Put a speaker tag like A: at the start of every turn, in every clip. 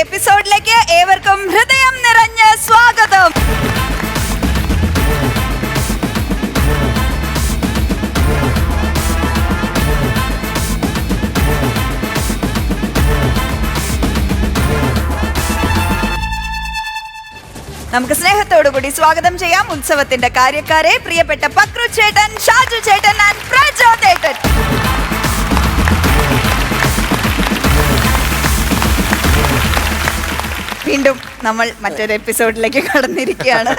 A: എപ്പിസോഡിലേക്ക് ഏവർക്കും ഹൃദയം നിറഞ്ഞ സ്വാഗതം. നമുക്ക് സ്നേഹത്തോടുകൂടി സ്വാഗതം ചെയ്യാം ഉത്സവത്തിന്റെ കാര്യക്കാരെ, പ്രിയപ്പെട്ട പക്രു ചേട്ടൻ, ഷാജു ചേട്ടൻ ആൻഡ് പ്രജോദേട്ടൻ. വീണ്ടും നമ്മൾ മറ്റൊരു എപ്പിസോഡിലേക്ക് കടന്നിരിക്കുകയാണ്.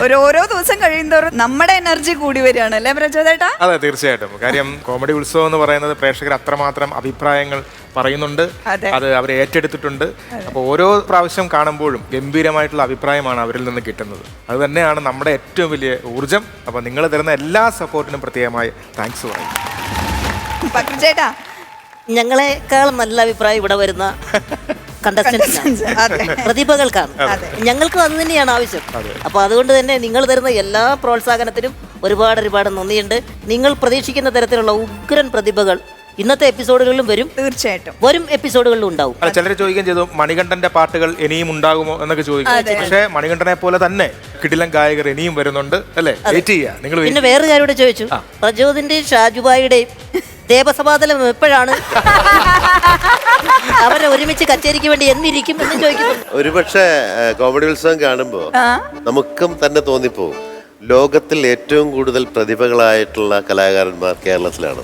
A: ഓരോ ദിവസം കഴിയുന്തോറും നമ്മുടെ എനർജി കൂടി വരികയാണ് അല്ലേ പ്രജോദേട്ടാ?
B: അതെ, തീർച്ചയായിട്ടും. കാര്യം കോമഡി ഉത്സവം എന്ന് പറയുന്നത് പ്രേക്ഷകർ അത്രമാത്രം അഭിപ്രായങ്ങൾ പറയുന്നുണ്ട്, അത് അവർ ഏറ്റെടുത്തിട്ടുണ്ട്. അപ്പോൾ ഓരോ പ്രാവശ്യം കാണുമ്പോഴും ഗംഭീരമായിട്ടുള്ള അഭിപ്രായമാണ് അവരിൽ നിന്ന് കിട്ടുന്നത്. അത് തന്നെയാണ് നമ്മുടെ ഏറ്റവും വലിയ ഊർജം. അപ്പോൾ നിങ്ങൾ തരുന്ന എല്ലാ സപ്പോർട്ടിനും പ്രത്യേകമായി താങ്ക്സ് പറയും.
A: പക്രു ചേട്ടാ,
C: ഞങ്ങളെക്കാളും നല്ല അഭിപ്രായം ഇവിടെ വരുന്ന പ്രതിഭകൾക്കാണ്. ഞങ്ങൾക്കും അത് തന്നെയാണ് ആവശ്യം. അപ്പൊ അതുകൊണ്ട് തന്നെ നിങ്ങൾ തരുന്ന എല്ലാ പ്രോത്സാഹനത്തിനും ഒരുപാട് നന്ദിയുണ്ട്. നിങ്ങൾ പ്രതീക്ഷിക്കുന്ന തരത്തിലുള്ള ഉഗ്രൻ പ്രതിഭകൾ ഇന്നത്തെ എപ്പിസോഡുകളിലും വരും,
A: തീർച്ചയായിട്ടും
C: വരും എപ്പിസോഡുകളിലും ഉണ്ടാവും.
B: ചിലർ ചോദിക്കുകയും ചെയ്തു മണികണ്ഠന്റെ പാട്ടുകൾ ഇനിയും ഉണ്ടാകുമോ എന്നൊക്കെ ചോദിക്കും. പക്ഷേ മണികണ്ഠനെ പോലെ തന്നെ കിടിലൻ ഗായകർ ഇനിയും വരുന്നുണ്ട് അല്ലേ? നിങ്ങൾ
C: പിന്നെ വേറൊരു കാര്യം കൂടെ ചോദിച്ചു, പ്രജോദിന്റെയും ഷാജുബായിയുടെയും ദേവസഭാതലം എപ്പോഴാണ് അവരെ ഒരുമിച്ച് കച്ചേരിക്ക് വേണ്ടി എന്നിരിക്കും എന്ന് ചോദിക്കുന്നു.
D: ഒരുപക്ഷെ കോമഡി ഉത്സവം കാണുമ്പോ നമുക്കും തന്നെ തോന്നിപ്പോവും ലോകത്തിൽ ഏറ്റവും കൂടുതൽ പ്രതിഭകളായിട്ടുള്ള കലാകാരന്മാർ കേരളത്തിലാണ്.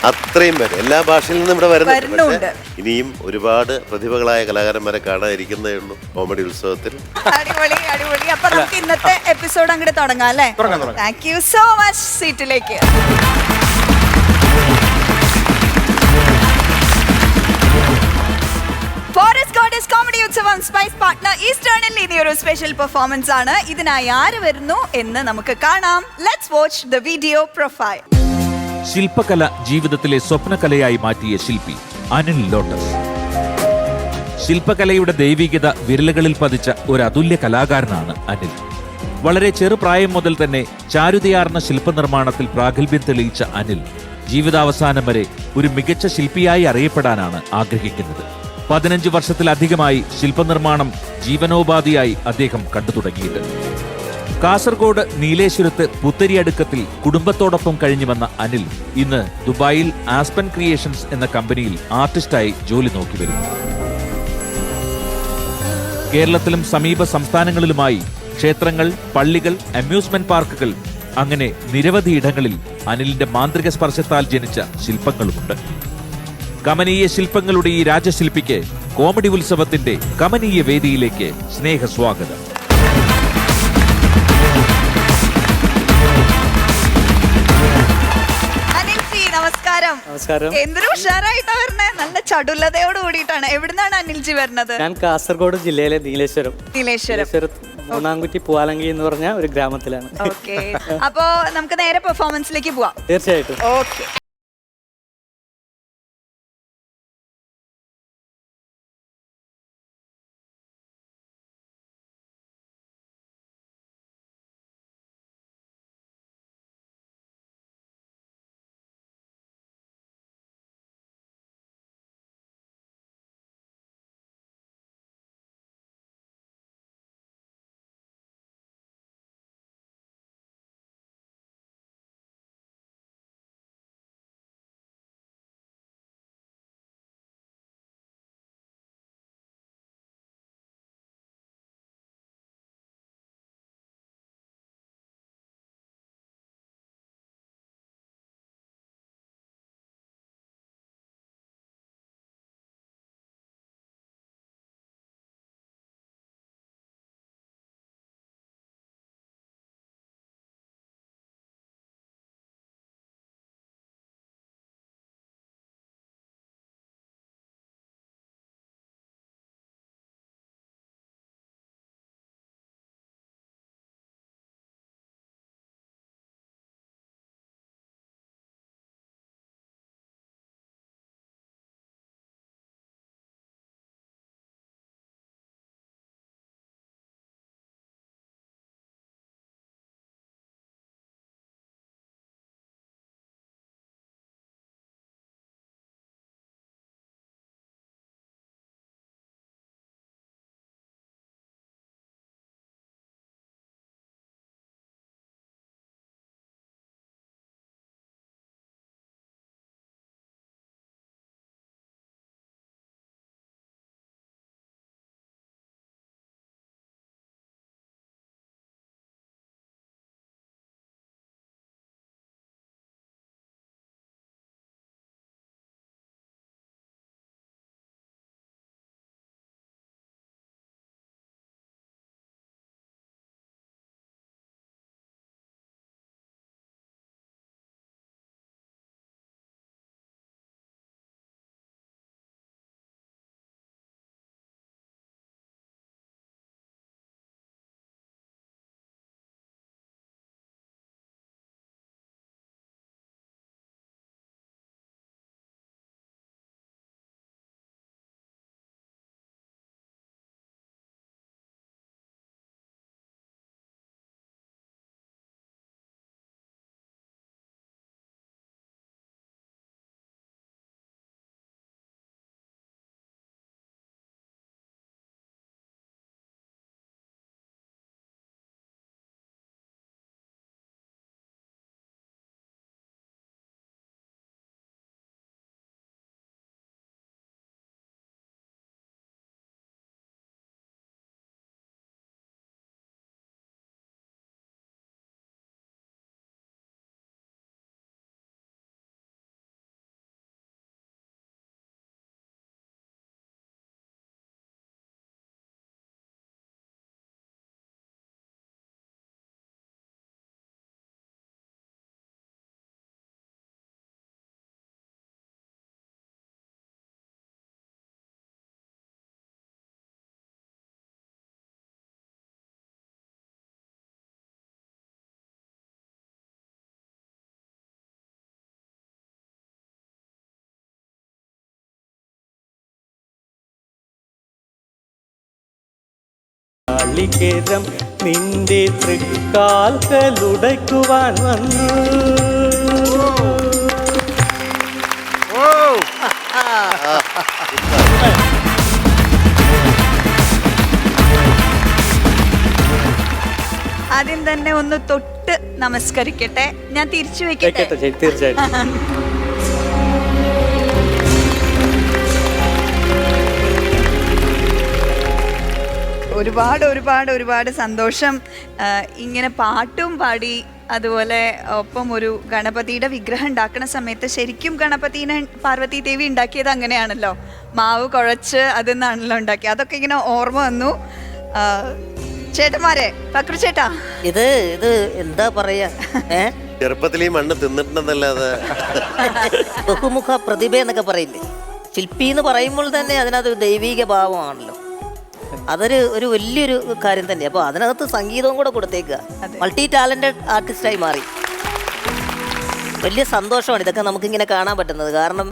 D: അത്രയും പേര് എല്ലാ ഭാഷയിൽ നിന്നും ഇവിടെ വരുന്നുണ്ട്. ഇനിയും ഒരുപാട് പ്രതിഭകളായ കലാകാരന്മാരെ കാണാതിരിക്കുന്നേ ഉള്ളൂ കോമഡി ഉത്സവത്തിൽ.
A: അടിപൊളി അടിപൊളി. അപ്പൊ നമുക്ക് ഇന്നത്തെ എപ്പിസോഡ് അങ്ങോട്ട് തുടങ്ങാം അല്ലേ? Thank you so much. സീറ്റിലേക്ക് ഫോറസ്റ്റ് ഗോഡസ് കോമഡി ഉത്സവം സ്പൈസ് പാർട്ട്ണർ ഈസ്റ്റേണിൽ ഇനിയൊരു സ്പെഷ്യൽ പെർഫോമൻസ് ആണ്. ഇതിനായി ആര് വരുന്നു എന്ന് നമുക്ക് കാണാം. Let's watch the video profile.
E: ശില്പകല ജീവിതത്തിലെ സ്വപ്നകലയായി മാറ്റിയ ശില്പി അനിൽ ലോട്ടസ്. ശില്പകലയുടെ ദൈവികത വിരലുകളിൽ പതിച്ച ഒരു അതുല്യ കലാകാരനാണ് അനിൽ. വളരെ ചെറുപ്രായം മുതൽ തന്നെ ചാരുതയാർന്ന ശില്പനിർമ്മാണത്തിൽ പ്രാഗൽഭ്യം തെളിയിച്ച അനിൽ ജീവിതാവസാനം വരെ ഒരു മികച്ച ശില്പിയായി അറിയപ്പെടാനാണ് ആഗ്രഹിക്കുന്നത്. 15 വർഷത്തിലധികമായി ശില്പനിർമ്മാണം ജീവനോപാധിയായി അദ്ദേഹം കണ്ടു തുടങ്ങിയിട്ട്. കാസർഗോഡ് നീലേശ്വരത്ത് പുത്തരിയടുക്കത്തിൽ കുടുംബത്തോടൊപ്പം കഴിഞ്ഞു വന്ന അനിൽ ഇന്ന് ദുബായിൽ ആസ്പൻ ക്രിയേഷൻസ് എന്ന കമ്പനിയിൽ ആർട്ടിസ്റ്റായി ജോലി നോക്കി വരുന്നു. കേരളത്തിലും സമീപ സംസ്ഥാനങ്ങളിലുമായി ക്ഷേത്രങ്ങൾ, പള്ളികൾ, അമ്യൂസ്മെന്റ് പാർക്കുകൾ, അങ്ങനെ നിരവധി ഇടങ്ങളിൽ അനിലിന്റെ മാന്ത്രിക സ്പർശത്താൽ ജനിച്ച ശില്പങ്ങളുമുണ്ട്. കമനീയ ശില്പങ്ങളുടെ ഈ രാജശില്പിക്ക് കോമഡി ഉത്സവത്തിന്റെ കമനീയ വേദിയിലേക്ക് സ്നേഹസ്വാഗതം.
A: നമസ്കാരം. എന്തൊരു ഉഷാറായിട്ടാ വരണേ, നല്ല ചടുലതയോട് കൂടിയിട്ടാണ്. എവിടുന്നാണ് അനിൽജി വരുന്നത്?
F: ഞാൻ കാസർഗോഡ് ജില്ലയിലെ നീലേശ്വരം മൂന്നാംകുറ്റി പൂവാലങ്കി എന്ന് പറഞ്ഞ ഒരു ഗ്രാമത്തിലാണ്.
A: ഓക്കെ, അപ്പോ നമുക്ക് നേരെ പെർഫോമൻസിലേക്ക് പോവാം.
F: തീർച്ചയായിട്ടും.
A: ഓക്കെ.
F: നാളികേരം നിന്റെ തൃക്കാൽക്കലുടയ്ക്കുവാൻ വന്നു.
A: ആദ്യം തന്നെ ഒന്ന് തൊട്ട് നമസ്കരിക്കട്ടെ. ഞാൻ തിരിച്ചു വെക്കട്ടെ?
F: തീർച്ചയായിട്ടും.
A: ഒരുപാട് ഒരുപാട് ഒരുപാട് സന്തോഷം. ഇങ്ങനെ പാട്ടും പാടി അതുപോലെ ഒപ്പം ഒരു ഗണപതിയുടെ വിഗ്രഹം ഉണ്ടാക്കുന്ന സമയത്ത് ശരിക്കും ഗണപതിനെ പാർവതി ദേവി ഉണ്ടാക്കിയത് അങ്ങനെയാണല്ലോ, മാവ് കുഴച്ച് അതിന്നാണല്ലോ ഉണ്ടാക്കിയത്. അതൊക്കെ ഇങ്ങനെ ഓർമ്മ വന്നു. ചേട്ടന്മാരെ, ഫക്രു ചേട്ടാ,
C: ഇത് എന്താ പറയാ,
D: ചെറുപ്പത്തിൽ ഈ മണ്ണ് തിന്നിട്ടുണ്ടെന്നല്ലാതെ
C: ബഹുമുഖ പ്രതിഭ എന്നൊക്കെ പറയില്ലേ, ശില്പി എന്ന് പറയുമ്പോൾ തന്നെ അതിനകത്ത് ദൈവിക ഭാവമാണല്ലോ. അതൊരു വലിയൊരു കാര്യം തന്നെ. അപ്പോൾ അതിനകത്ത് സംഗീതവും കൂടെ കൊടുത്തേക്കുക, മൾട്ടി ടാലന്റഡ് ആർട്ടിസ്റ്റായി മാറി. വലിയ സന്തോഷമാണ് ഇതൊക്കെ നമുക്കിങ്ങനെ കാണാൻ പറ്റുന്നത്. കാരണം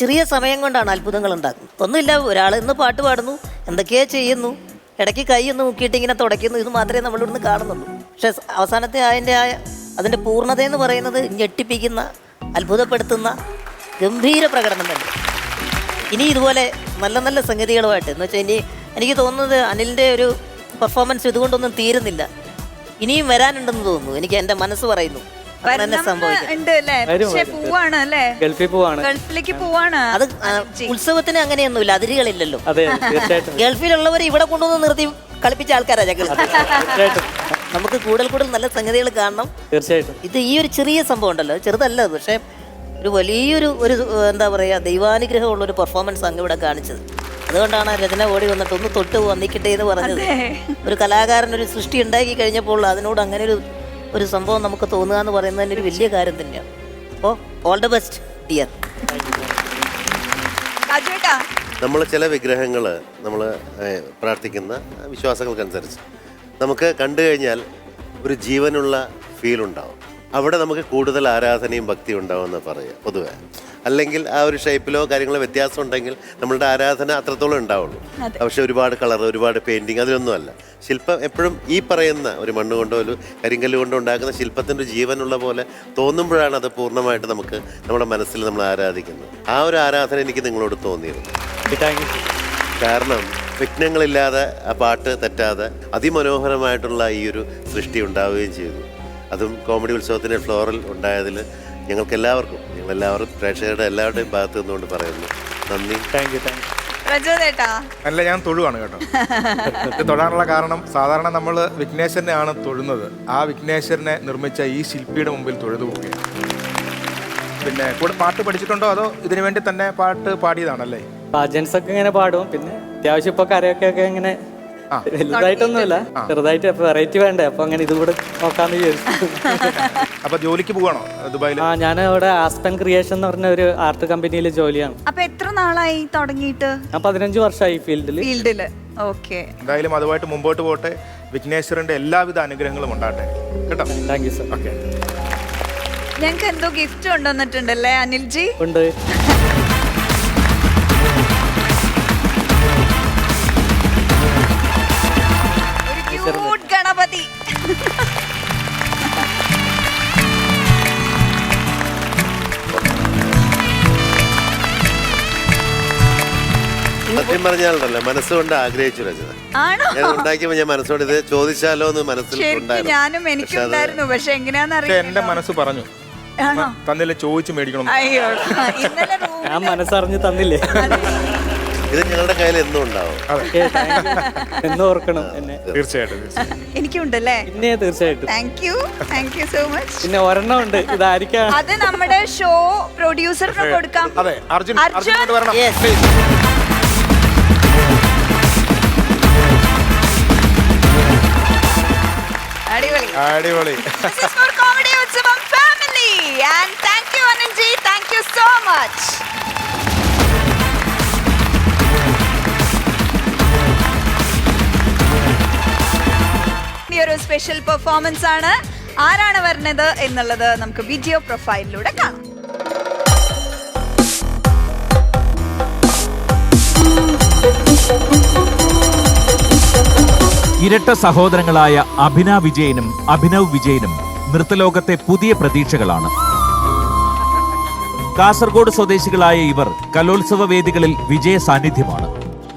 C: ചെറിയ സമയം കൊണ്ടാണ് അത്ഭുതങ്ങൾ ഉണ്ടാക്കുന്നത്. ഒന്നുമില്ല, ഒരാൾ ഇന്ന് പാട്ട് പാടുന്നു, എന്തൊക്കെയോ ചെയ്യുന്നു, ഇടയ്ക്ക് കൈ ഒന്ന് മുക്കിയിട്ട് ഇങ്ങനെ തുടയ്ക്കുന്നു, ഇത് മാത്രമേ നമ്മളിവിടുന്ന് കാണുന്നുള്ളൂ. പക്ഷെ അവസാനത്തെ അതിൻ്റെ പൂർണ്ണതയെന്ന് പറയുന്നത് ഞെട്ടിപ്പിക്കുന്ന, അത്ഭുതപ്പെടുത്തുന്ന ഗംഭീര പ്രകടനം തന്നെ. ഇനി ഇതുപോലെ നല്ല നല്ല സംഗതികളുമായിട്ട് എന്ന് വെച്ചാൽ എനിക്ക് തോന്നുന്നത് അനിലിൻ്റെ ഒരു പെർഫോമൻസ് ഇതുകൊണ്ടൊന്നും തീരുന്നില്ല, ഇനിയും വരാനുണ്ടെന്ന് തോന്നുന്നു. എനിക്ക് എൻ്റെ മനസ്സ് പറയുന്നു
A: ഗൾഫിലേക്ക് പോവാണ്.
C: അത് ഉത്സവത്തിന് അങ്ങനെയൊന്നുമില്ല, അതിരുകളില്ലല്ലോ. ഗൾഫിലുള്ളവർ ഇവിടെ കൊണ്ടുവന്ന് നിർത്തി കളിപ്പിച്ച ആൾക്കാരാ ഞങ്ങൾ. നമുക്ക് കൂടുതൽ നല്ല സംഗതികൾ കാണണം.
F: തീർച്ചയായിട്ടും
C: ഇത് ഈ ഒരു ചെറിയ സംഭവം ഉണ്ടല്ലോ, ചെറുതല്ല, പക്ഷെ ഒരു വലിയൊരു എന്താ പറയുക, ദൈവാനുഗ്രഹമുള്ളൊരു പെർഫോമൻസ് അങ്ങ് ഇവിടെ കാണിച്ചത്. അതുകൊണ്ടാണ് രചന ഓടി വന്നിട്ട് ഒന്ന് തൊട്ട് വന്നിക്കട്ടെ എന്ന് പറഞ്ഞത്. ഒരു കലാകാരൻ ഒരു സൃഷ്ടി ഉണ്ടാക്കി കഴിഞ്ഞപ്പോൾ അതിനോട് അങ്ങനെ ഒരു സംഭവം നമുക്ക് തോന്നുക എന്ന് പറയുന്നത് തന്നെ ഒരു വലിയ കാര്യം തന്നെയാണ്. അപ്പോൾ ഓൾ ദ ബെസ്റ്റ് ഡിയർ.
D: നമ്മൾ ചില വിഗ്രഹങ്ങൾ നമ്മൾ പ്രാർത്ഥിക്കുന്ന വിശ്വാസങ്ങൾക്കനുസരിച്ച് നമുക്ക് കണ്ടു കഴിഞ്ഞാൽ ഒരു ജീവനുള്ള ഫീൽ ഉണ്ടാവും. അവിടെ നമുക്ക് കൂടുതൽ ആരാധനയും ഭക്തിയും ഉണ്ടാവുമെന്ന് പറയുക പൊതുവെ. അല്ലെങ്കിൽ ആ ഒരു ഷേപ്പിലോ കാര്യങ്ങളോ വ്യത്യാസം ഉണ്ടെങ്കിൽ നമ്മളുടെ ആരാധന അത്രത്തോളം ഉണ്ടാവുള്ളൂ. പക്ഷെ ഒരുപാട് കളർ, ഒരുപാട് പെയിൻറ്റിങ്, അതിലൊന്നുമല്ല. ശില്പം എപ്പോഴും ഈ പറയുന്ന ഒരു മണ്ണ് കൊണ്ടോ ഒരു കരിങ്കല്ല് കൊണ്ടോ ഉണ്ടാക്കുന്ന ശില്പത്തിൻ്റെ ജീവനുള്ള പോലെ തോന്നുമ്പോഴാണ് അത് പൂർണ്ണമായിട്ട് നമുക്ക് നമ്മുടെ മനസ്സിൽ നമ്മൾ ആരാധിക്കുന്നത്. ആ ഒരു ആരാധന എനിക്ക് നിങ്ങളോട് തോന്നിയിരുന്നു. കാരണം വിഘ്നങ്ങളില്ലാതെ ആ പാട്ട് തെറ്റാതെ അതിമനോഹരമായിട്ടുള്ള ഈ ഒരു സൃഷ്ടി ഉണ്ടാവുകയും ചെയ്തു. അതും കോമഡി ഉത്സവത്തിൻ്റെ ഫ്ലോറിൽ ഉണ്ടായതിൽ ഞങ്ങളെല്ലാവർക്കും പ്രേക്ഷകരുടെ എല്ലാവരുടെയും ഭാഗത്ത് നിന്നുകൊണ്ട് പറയുന്നു നന്ദി.
F: Thank you.
B: അല്ല, ഞാൻ തൊഴുവാണ് കേട്ടോ. ഇത് തൊഴാനുള്ള കാരണം, സാധാരണ നമ്മൾ വിഘ്നേശ്വരനെയാണ് തൊഴുന്നത്. ആ വിഘ്നേശ്വരനെ നിർമ്മിച്ച ഈ ശില്പിയുടെ മുമ്പിൽ തൊഴുതു പോവുകയാണ്. പിന്നെ കൂടെ പാട്ട് പഠിച്ചിട്ടുണ്ടോ അതോ ഇതിനു വേണ്ടി തന്നെ പാട്ട് പാടിയതാണല്ലേ?
F: പാജൻസ് ഒക്കെ ഇങ്ങനെ പാടും, പിന്നെ അത്യാവശ്യം ഇപ്പൊ കരയൊക്കെ ഇങ്ങനെ വലുതായിട്ടൊന്നുമില്ല, ചെറുതായിട്ട് വെറൈറ്റി വേണ്ടേ, അപ്പൊ അങ്ങനെ ഇതുകൂടെ നോക്കാന്ന് വിചാരിച്ചു.
B: അപ്പൊ ജോലിക്ക് പോവാണോ ദുബായിൽ?
F: ഞാൻ ഇവിടെ ആസ്പെൻ ക്രിയേഷൻ എന്ന് പറഞ്ഞ ഒരു ആർട്ട് കമ്പനിയിൽ ജോലിയാണ്.
A: അപ്പൊ എത്ര നാളായി തുടങ്ങിയിട്ട്?
F: ഞാൻ 15 വർഷമായി ഫീൽഡില്.
A: ഓക്കെ,
B: എന്തായാലും അതുമായിട്ട് മുമ്പോട്ട് പോട്ടെ. വിഘ്നേശ്വരന്റെ എല്ലാവിധ അനുഗ്രഹങ്ങളും ഉണ്ടാട്ടെ കേട്ടോ.
F: Thank you sir.
B: ഓക്കെ,
A: ഞങ്ങൾക്ക് എന്തോ ഗിഫ്റ്റ് കൊണ്ടുവന്നിട്ടുണ്ടല്ലേ അനിൽജി?
F: ഉണ്ട്.
A: ഗണപതി.
D: സത്യം പറഞ്ഞാലുണ്ടല്ലോ, മനസ്സുകൊണ്ട് ആഗ്രഹിച്ചു രചന. ഞാൻ ഉണ്ടാക്കിയപ്പോ ഞാൻ മനസ്സോട് ഇത് ചോദിച്ചാലോ എന്ന് മനസ്സിൽ
A: ഞാനും എനിക്കുണ്ടായിരുന്നു, പക്ഷെ എങ്ങനെയാണെന്ന്
B: എന്റെ മനസ്സ് പറഞ്ഞു തന്നില്ല, ചോദിച്ചു മേടിക്കണം.
F: ഞാൻ മനസ്സറിഞ്ഞ് തന്നില്ലേ?
D: ഇത് ഞങ്ങളുടെ കയ്യിൽ എന്നും ഉണ്ടാവും.
F: എന്ന് ഓർക്കണം എന്നെ.
B: തീർച്ചയായിട്ടും
A: എനിക്കുണ്ടല്ലേ?
F: പിന്നെ തീർച്ചയായിട്ടും.
A: Thank you so much.
F: പിന്നെ ഒരെണ്ണം ഉണ്ട്, ഇതായിരിക്കാം.
A: അത് നമ്മുടെ ഷോ പ്രൊഡ്യൂസറിന് കൊടുക്കാം.
B: അതെ, അർജുൻ വരണം. അടിപൊളി.
A: This is for Comedy Utsavam family and thank you Ananji, thank you so much. ഈ ഒരു സ്പെഷ്യൽ പെർഫോമൻസ് ആണ്. ആരാണ് വരുന്നത് എന്നുള്ളത് നമുക്ക് വീഡിയോ പ്രൊഫൈലിലൂടെ കാണാം.
E: ഇരട്ട സഹോദരങ്ങളായ അഭിന വിജയനും അഭിനവ് വിജയനും നൃത്തലോകത്തെ പുതിയ പ്രതീക്ഷകളാണ്. കാസർഗോഡ് സ്വദേശികളായ ഇവർ കലോത്സവ വേദികളിൽ വിജയ സാന്നിധ്യമാണ്.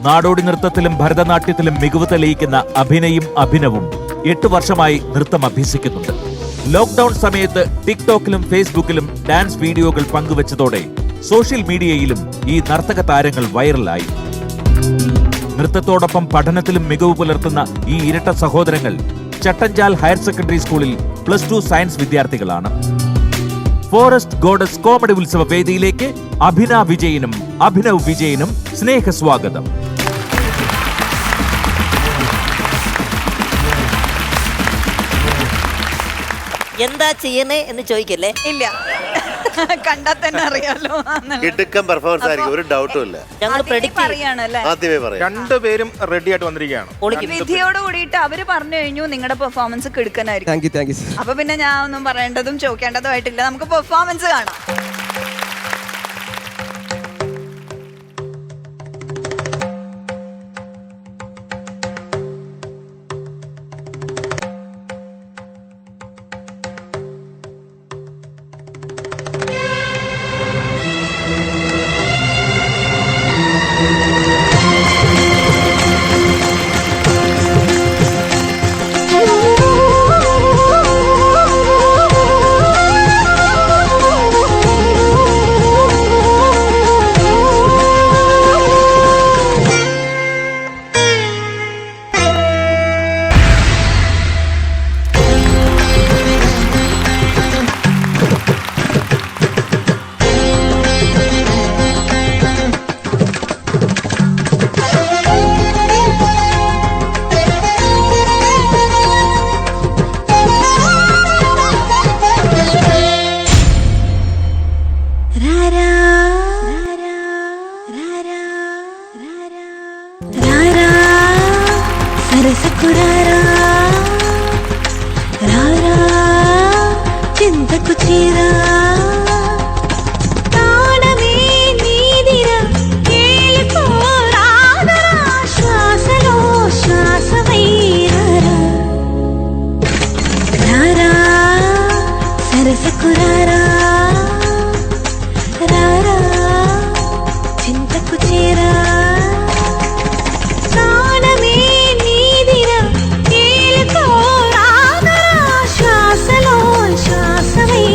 E: നാടോടി നൃത്തത്തിലും ഭരതനാട്യത്തിലും മികവ് തെളിയിക്കുന്ന അഭിനയും അഭിനവും 8 വർഷമായി നൃത്തം അഭ്യസിക്കുന്നുണ്ട്. ലോക്ക്ഡൌൺ സമയത്ത് ടിക്ടോക്കിലും ഫേസ്ബുക്കിലും ഡാൻസ് വീഡിയോകൾ പങ്കുവച്ചതോടെ സോഷ്യൽ മീഡിയയിലും ഈ നർത്തക താരങ്ങൾ വൈറലായി. നൃത്തത്തോടൊപ്പം പഠനത്തിലും മികവ് പുലർത്തുന്ന ഈ ഇരട്ട സഹോദരങ്ങൾ ചട്ടഞ്ചാൽ ഹയർ സെക്കൻഡറി സ്കൂളിൽ +2 സയൻസ് വിദ്യാർത്ഥികളാണ്. ഫോറസ്റ്റ് ഗോഡസ് കോമഡി ഉത്സവ വേദിയിലേക്ക് അഭിന വിജയനും അഭിനവ് വിജയനും സ്നേഹസ്വാഗതം.
C: എന്താ ചെയ്യുന്നേ എന്ന് ചോദിക്കല്ലേ.
A: ഇല്ല, കണ്ടാൽ തന്നെ അറിയാലോ.
D: കിടുക്കൻ പെർഫോമൻസ് ആയിരിക്കും, ഒരു ഡൗട്ടും ഇല്ല.
C: ഞങ്ങൾ predict
A: പറയാണല്ലേ.
D: ആദ്യമേ പറയാം,
B: രണ്ടുപേരും റെഡി ആയിട്ട് വന്നിരിക്കുകയാണ്.
A: വിധിയോട് കൂടിയിട്ട് അവര് പറഞ്ഞു കഴിഞ്ഞു നിങ്ങളുടെ പെർഫോമൻസ് കിടുക്കനായിരിക്കും.
G: Thank you.
A: അപ്പൊ പിന്നെ ഞാൻ ഒന്നും പറയേണ്ടതും ചോദിക്കേണ്ടതും ആയിട്ടില്ല. നമുക്ക് പെർഫോമൻസ് കാണാം.
H: చింతకు చీరా తాళమే నీదిరా కేలుకోరాదరా శ్వాసలో శ్వాసవైరారా రారా సరసకు రారా రారా చింతకు చీరా తాళమే నీదిరా కేలుకోరాదరా శ్వాసలో శ్వాసవై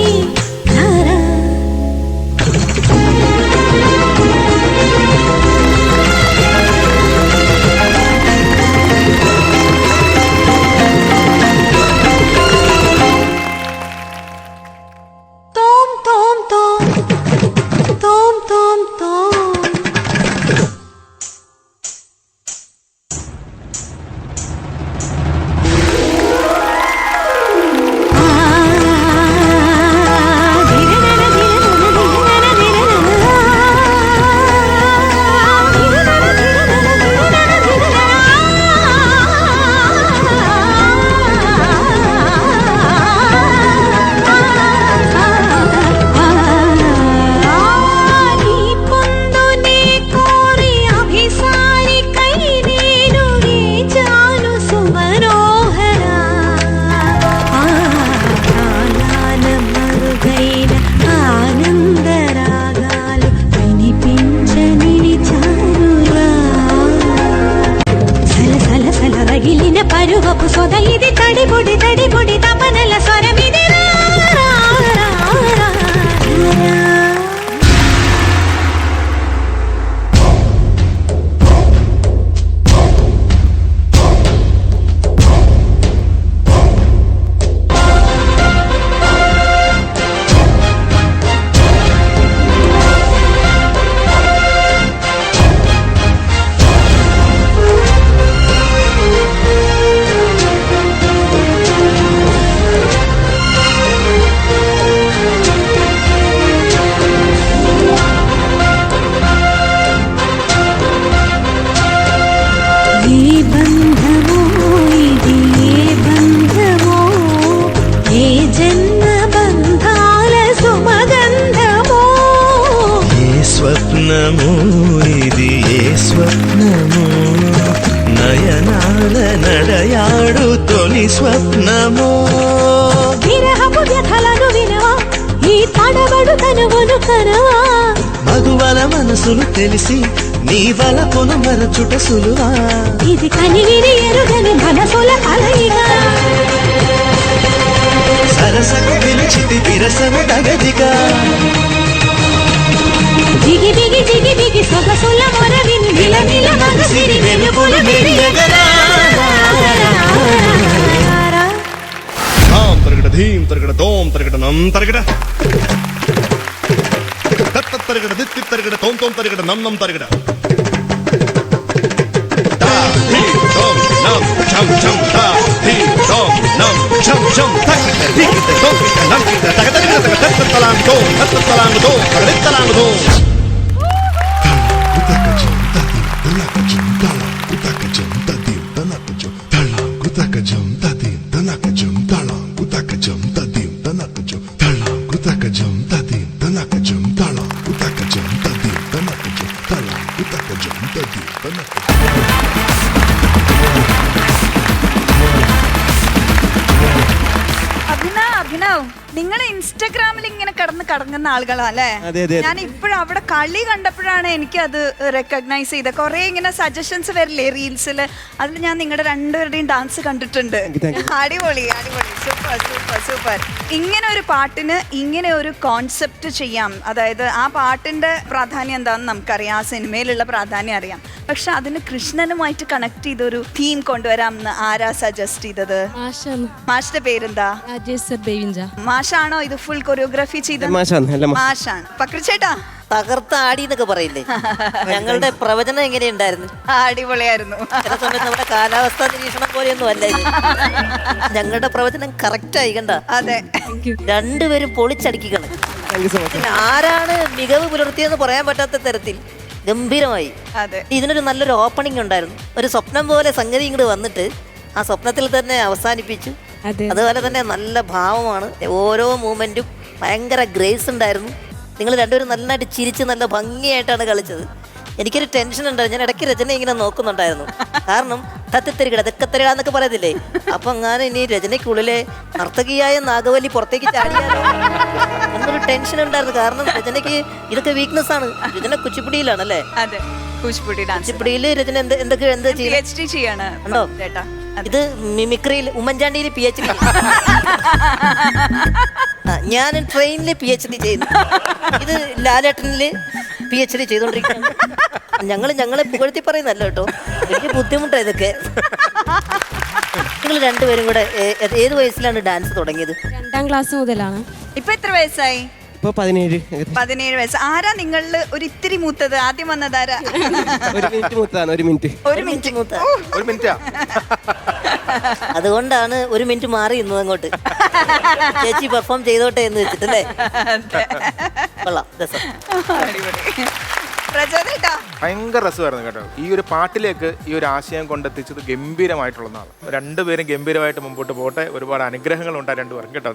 G: స్వప్నమో
H: విరహపు వ్యథలను వినవా ఈ తడబడు తనువును కనవా
G: మగువల మనసులు తెలిసి నీ వలపును మరచుట సులువా
H: ఇది కనివిని ఎరుగని మనసుల కలయిక
G: సరసకు పిలిచితి విరసము తగదిగా
H: దిగి దిగి దిగి దిగి సొగసుల మొరవిని నిల నిల మనసిరి వెలుగులు విరియగరా
I: ధాం తరగడ ధీం తరగడ దోం తరగడ నం తరగడ తత్త తరగడ దిత్తి తరగడ తోం తోం తరగడ నం నం తరగడ దా ధీం దోం నం ఛం ఛం దా ధీం దోం నం ఛం ఛం తరగడ దిక్కిట దోం నం కిట తగ తరగడ తగ తత్త తలాంగ్ దోం తత్త తలాంగ్ దోం తరగడ తలాంగ్ దోం
A: അഭിനവ് നിങ്ങൾ ഇൻസ്റ്റഗ്രാമിൽ ഇങ്ങനെ കടങ്ങുന്ന ആളുകളല്ലേ? ഞാൻ ഇപ്പോഴും അവിടെ കളി കണ്ടപ്പോഴാണ് എനിക്ക് അത് റെക്കഗ്നൈസ് ചെയ്തത്. കുറെ ഇങ്ങനെ സജഷൻസ് വരില്ലേ റീൽസിൽ, അതിൽ ഞാൻ നിങ്ങളുടെ രണ്ടുപേരുടെയും ഡാൻസ് കണ്ടിട്ടുണ്ട്. അടിപൊളി അടിപൊളി, സൂപ്പർ സൂപ്പർ സൂപ്പർ. ഇങ്ങനെ ഒരു പാട്ടിന് ഇങ്ങനെ ഒരു കോൺസെപ്റ്റ് ചെയ്യാം, അതായത് ആ പാട്ടിന്റെ പ്രാധാന്യം എന്താണെന്ന് നമുക്കറിയാം, ആ സിനിമയിലുള്ള പ്രാധാന്യം അറിയാം. പക്ഷെ അതിന് കൃഷ്ണനുമായിട്ട് കണക്ട് ചെയ്തൊരു തീം കൊണ്ടുവരാമെന്ന് ആരാ സജസ്റ്റ് ചെയ്തത്? മാഷിന്റെ പേരെന്താ? മാഷാണോ ഇത് ഫുൾ കൊറിയോഗ്രാഫി ചെയ്തത്? മാഷാണ്. പക്രച്ചേട്ടാ
C: തകർത്ത ആടി എന്നൊക്കെ പറയില്ലേ, ഞങ്ങളുടെ പ്രവചനം എങ്ങനെയുണ്ടായിരുന്നു?
A: അടിപൊളിയായിരുന്നു.
C: ചില സമയത്ത് നമ്മുടെ കാലാവസ്ഥാ നിരീക്ഷണം പോലെയൊന്നും അല്ല ഇത്. ഞങ്ങളുടെ പ്രവചനം കറക്റ്റ് ആയി കണ്ട.
A: അതെ,
C: രണ്ടുപേരും പൊളിച്ചടുക്കിക്കണം. ആരാണ് മികവ് പുലർത്തിയെന്ന് പറയാൻ പറ്റാത്ത തരത്തിൽ ഗംഭീരമായി. ഇതിനൊരു നല്ലൊരു ഓപ്പണിംഗ് ഉണ്ടായിരുന്നു. ഒരു സ്വപ്നം പോലെ സംഗതി ഇങ്ങോട്ട് വന്നിട്ട് ആ സ്വപ്നത്തിൽ തന്നെ അവസാനിപ്പിച്ചു. അതുപോലെ തന്നെ നല്ല ഭാവമാണ്, ഓരോ മൂമെന്റും ഭയങ്കര ഗ്രേസ് ഉണ്ടായിരുന്നു. നിങ്ങൾ രണ്ടുപേരും നന്നായിട്ട് ചിരിച്ച് നല്ല ഭംഗിയായിട്ടാണ് കളിച്ചത്. എനിക്കൊരു ടെൻഷൻ ഉണ്ടായിരുന്നു, ഞാൻ ഇടയ്ക്ക് രചന ഇങ്ങനെ നോക്കുന്നുണ്ടായിരുന്നു. കാരണം തത്തിത്തരികട തെക്കത്തരിക എന്നൊക്കെ പറയത്തില്ലേ, അപ്പൊ ഞാൻ ഇനി രചനയ്ക്കുള്ളിലെ നർത്തകിയായ നാഗവല്ലി പുറത്തേക്ക് ചാടിയാലോ എന്നൊരു ടെൻഷൻ ഉണ്ടായിരുന്നു. കാരണം രചനയ്ക്ക് ഇതൊക്കെ വീക്ക്നെസ് ആണ്. രചന കുച്ചിപ്പുടിയിലാണ് അല്ലേ? കുച്ചിപ്പുടിയില് രചന എന്താ ചെയ്യാണ്? ഉണ്ടോ? ഇത് മിമിക്രിയിൽ ഉമ്മൻചാണ്ടിയിൽ PhD, ഞാൻ ട്രെയിനില് PhD ചെയ്യുന്നു. ഇത് ലാലേട്ടനില് PhD ചെയ്തോണ്ടിരിക്കുകയാണ്. ഞങ്ങളെ പുകഴ്ത്തി പറയുന്നല്ലോ കേട്ടോ, വലിയ ബുദ്ധിമുട്ടാണ് ഇതൊക്കെ. നിങ്ങൾ രണ്ടുപേരും കൂടെ ഏത് വയസ്സിലാണ് ഡാൻസ് തുടങ്ങിയത്?
J: 2ാം ക്ലാസ് മുതലാണ്.
A: ഇപ്പൊ എത്ര വയസ്സായി?
J: ഇപ്പൊ 17.
A: 17 വയസ്സ്. ആരാ നിങ്ങളിൽ ഒരു ഇത്തിരി മൂത്തത്? ആദ്യം വന്നത് ആരാ?
J: ഒരു മിനിറ്റ് മൂത്താണ്. ഒരു മിനിറ്റ്
C: മൂത്ത. അതുകൊണ്ടാണ് 1 മിനിറ്റ് മാറി ഇന്നത് അങ്ങോട്ട്. ചേച്ചി പെർഫോം ചെയ്തോട്ടെ എന്ന് വെച്ചിട്ടല്ലേ? കൊള്ളാം, രസം.
B: ഭയങ്കര രസമായിരുന്നു കേട്ടോ. ഈ ഒരു പാട്ടിലേക്ക് ഈ ഒരു ആശയം കൊണ്ടെത്തിച്ചത് ഗംഭീരമായിട്ടുള്ളതാണ്. രണ്ടുപേരും ഗംഭീരമായിട്ട് മുമ്പോട്ട് പോട്ടെ. ഒരുപാട് അനുഗ്രഹങ്ങൾ ഉണ്ടായി രണ്ടുപേരും കേട്ടോ.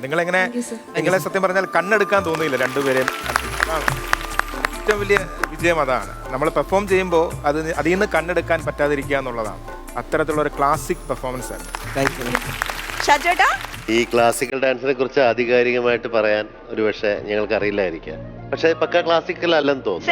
B: നിങ്ങളെ സത്യം പറഞ്ഞാൽ കണ്ണെടുക്കാൻ തോന്നിയില്ല രണ്ടുപേരെയും. ഏറ്റവും വലിയ വിജയം അതാണ്. നമ്മൾ പെർഫോം ചെയ്യുമ്പോൾ അതിൽ നിന്ന് കണ്ണെടുക്കാൻ പറ്റാതിരിക്കുക എന്നുള്ളതാണ്. അത്തരത്തിലുള്ള ഒരു ക്ലാസിക് പെർഫോമൻസ് ആയിരുന്നു.
D: ഈ ക്ലാസിക്കൽ ഡാൻസിനെ കുറിച്ച് ആധികാരികമായിട്ട് പറയാൻ ഒരുപക്ഷെ ഞങ്ങൾക്ക് അറിയില്ലായിരിക്കാം. പക്ഷെ പക്ക ക്ലാസിക്കൽ അല്ലെന്ന് തോന്നുന്നു,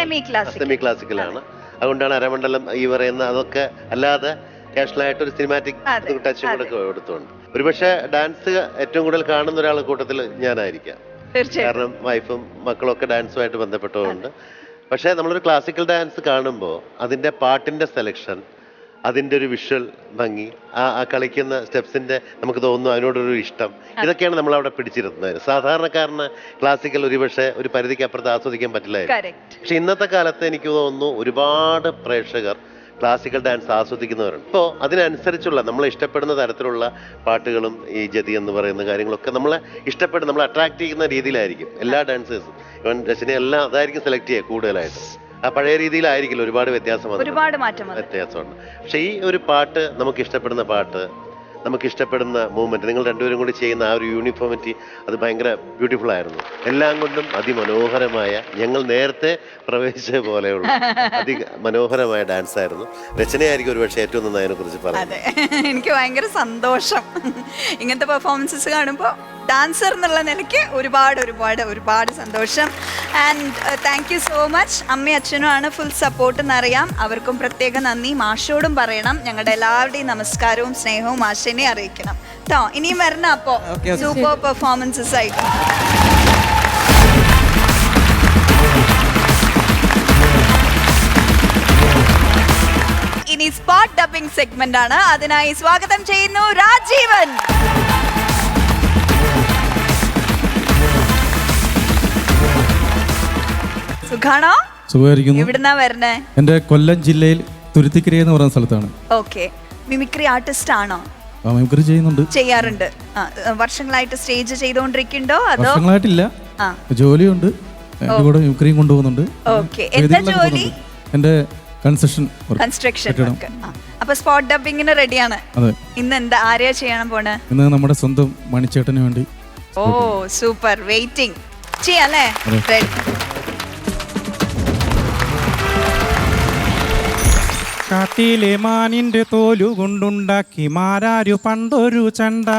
D: സെമി ക്ലാസിക്കലാണ്. അതുകൊണ്ടാണ് അരമണ്ഡലം ഈ പറയുന്ന അതൊക്കെ അല്ലാതെ കാഷ്വലായിട്ട് ഒരു സിനിമാറ്റിക് ടച്ചും കൂടെ കൊടുത്തുകൊണ്ട്. ഒരുപക്ഷെ ഡാൻസ് ഏറ്റവും കൂടുതൽ കാണുന്ന ഒരാൾ കൂട്ടത്തിൽ ഞാനായിരിക്കാം. കാരണം വൈഫും മക്കളും ഒക്കെ ഡാൻസുമായിട്ട് ബന്ധപ്പെട്ടതുകൊണ്ട്. പക്ഷേ നമ്മളൊരു ക്ലാസിക്കൽ ഡാൻസ് കാണുമ്പോൾ അതിൻ്റെ പാട്ടിൻ്റെ സെലക്ഷൻ, അതിൻ്റെ ഒരു വിഷ്വൽ ഭംഗി, ആ കളിക്കുന്ന സ്റ്റെപ്സിൻ്റെ നമുക്ക് തോന്നുന്നു അതിനോടൊരു ഇഷ്ടം, ഇതൊക്കെയാണ് നമ്മളവിടെ പിടിച്ചിരുന്നത്. സാധാരണക്കാരന് ക്ലാസിക്കൽ ഒരുപക്ഷെ ഒരു പരിധിക്ക് അപ്പുറത്ത് ആസ്വദിക്കാൻ പറ്റില്ലായിരുന്നു. പക്ഷെ ഇന്നത്തെ കാലത്ത് എനിക്ക് തോന്നുന്നു ഒരുപാട് പ്രേക്ഷകർ ക്ലാസിക്കൽ ഡാൻസ് ആസ്വദിക്കുന്നവരുണ്ട്. ഇപ്പോൾ അതിനനുസരിച്ചുള്ള നമ്മൾ ഇഷ്ടപ്പെടുന്ന തരത്തിലുള്ള പാട്ടുകളും ഈ ജതി എന്ന് പറയുന്ന കാര്യങ്ങളൊക്കെ നമ്മളെ ഇഷ്ടപ്പെടുന്ന, നമ്മളെ അട്രാക്ട് ചെയ്യുന്ന രീതിയിലായിരിക്കും എല്ലാ ഡാൻസേഴ്സും. ഇവൻ രചനയെല്ലാം അതായിരിക്കും സെലക്ട് ചെയ്യുക കൂടുതലായിട്ട്. ആ പഴയ രീതിയിലായിരിക്കില്ല, ഒരുപാട് വ്യത്യാസമുണ്ട്. പക്ഷെ ഈ ഒരു പാട്ട് നമുക്ക് ഇഷ്ടപ്പെടുന്ന പാട്ട് നമുക്ക് ഇഷ്ടപ്പെടുന്ന മൂവ്മെന്റ്, നിങ്ങൾ രണ്ടുപേരും കൂടി ചെയ്യുന്ന ആ ഒരു യൂണിഫോമിറ്റി അത് ഭയങ്കര ബ്യൂട്ടിഫുൾ ആയിരുന്നു. എല്ലാം കൊണ്ടും അതിമനോഹരമായ, ഞങ്ങൾ നേരത്തെ പ്രവേശിച്ച പോലെയുള്ള മനോഹരമായ ഡാൻസ് ആയിരുന്നു. രചനയായിരിക്കും ഒരുപക്ഷെ ഏറ്റവും നന്നായി അതിനെക്കുറിച്ച് പറയുന്നത്.
A: അതെ, എനിക്ക് ഭയങ്കര സന്തോഷം ഇങ്ങനത്തെ പെർഫോമൻസസ് കാണുമ്പോൾ. ഡാൻസർ എന്നുള്ള നിലയ്ക്ക് ഒരുപാട് ഒരുപാട് ഒരുപാട് സന്തോഷം. And thank you so much. അമ്മയും അച്ഛനും ആണ് ഫുൾ സപ്പോർട്ട് എന്നറിയാം. അവർക്കും പ്രത്യേക നന്ദി. മാഷോടും പറയണം. ഞങ്ങളുടെ എല്ലാവരുടെയും നമസ്കാരവും സ്നേഹവും മാഷിനെ അറിയിക്കണം കേട്ടോ. ഇനിയും വരണം അപ്പോൾ സൂപ്പർ പെർഫോമൻസസ് ആയിട്ട്. ഇനി സ്പോട്ട് ഡബിംഗ് സെഗ്മെന്റ് ആണ്. അതിനായി സ്വാഗതം ചെയ്യുന്നു രാജീവൻ. സുഖാണോ?
K: സുഖമായിരിക്കുന്നു.
A: എവിടുന്നാ വരണേ?
K: എൻ്റെ കൊല്ലം ജില്ലയിൽ തുരുത്തിക്കര എന്ന് പറയുന്ന സ്ഥലത്താണ്.
A: ഓക്കെ. മിമിക്രി ആർട്ടിസ്റ്റ് ആണോ?
K: മിമിക്രി ചെയ്യുന്നുണ്ട്.
A: ചെയ്യാറുണ്ട്. വർഷങ്ങളായിട്ട് സ്റ്റേജ് ചെയ്തുകൊണ്ടിരിക്കുന്നുണ്ടോ അതോ?
K: വർഷങ്ങളായിട്ടില്ല, ജോലിയുണ്ട്. എൻ്റെ കൂടെ മിമിക്രിയും കൊണ്ടുപോകുന്നുണ്ട്.
A: ഓക്കെ. എന്താ ജോലി?
K: എൻ്റെ കൺസ്ട്രക്ഷൻ
A: വർക്ക്. അപ്പൊ സ്പോട്ട് ഡബിങ്ങിന് റെഡിയാണ്.
K: അതെ.
A: ഇന്ന് എന്താ ആരെയാ ചെയ്യാൻ പോണേ?
K: ഇന്ന് നമ്മുടെ സ്വന്തം മണിച്ചേട്ടന് വേണ്ടി.
A: ഓ സൂപ്പർ. വെയിറ്റിംഗ് ചെയ്യാല്ലേ? റെഡി.
K: കാട്ടിലെ മാനിന്റെ തോലു കൊണ്ടുണ്ടാക്കി മാരാരു പണ്ടൊരു ചെണ്ട,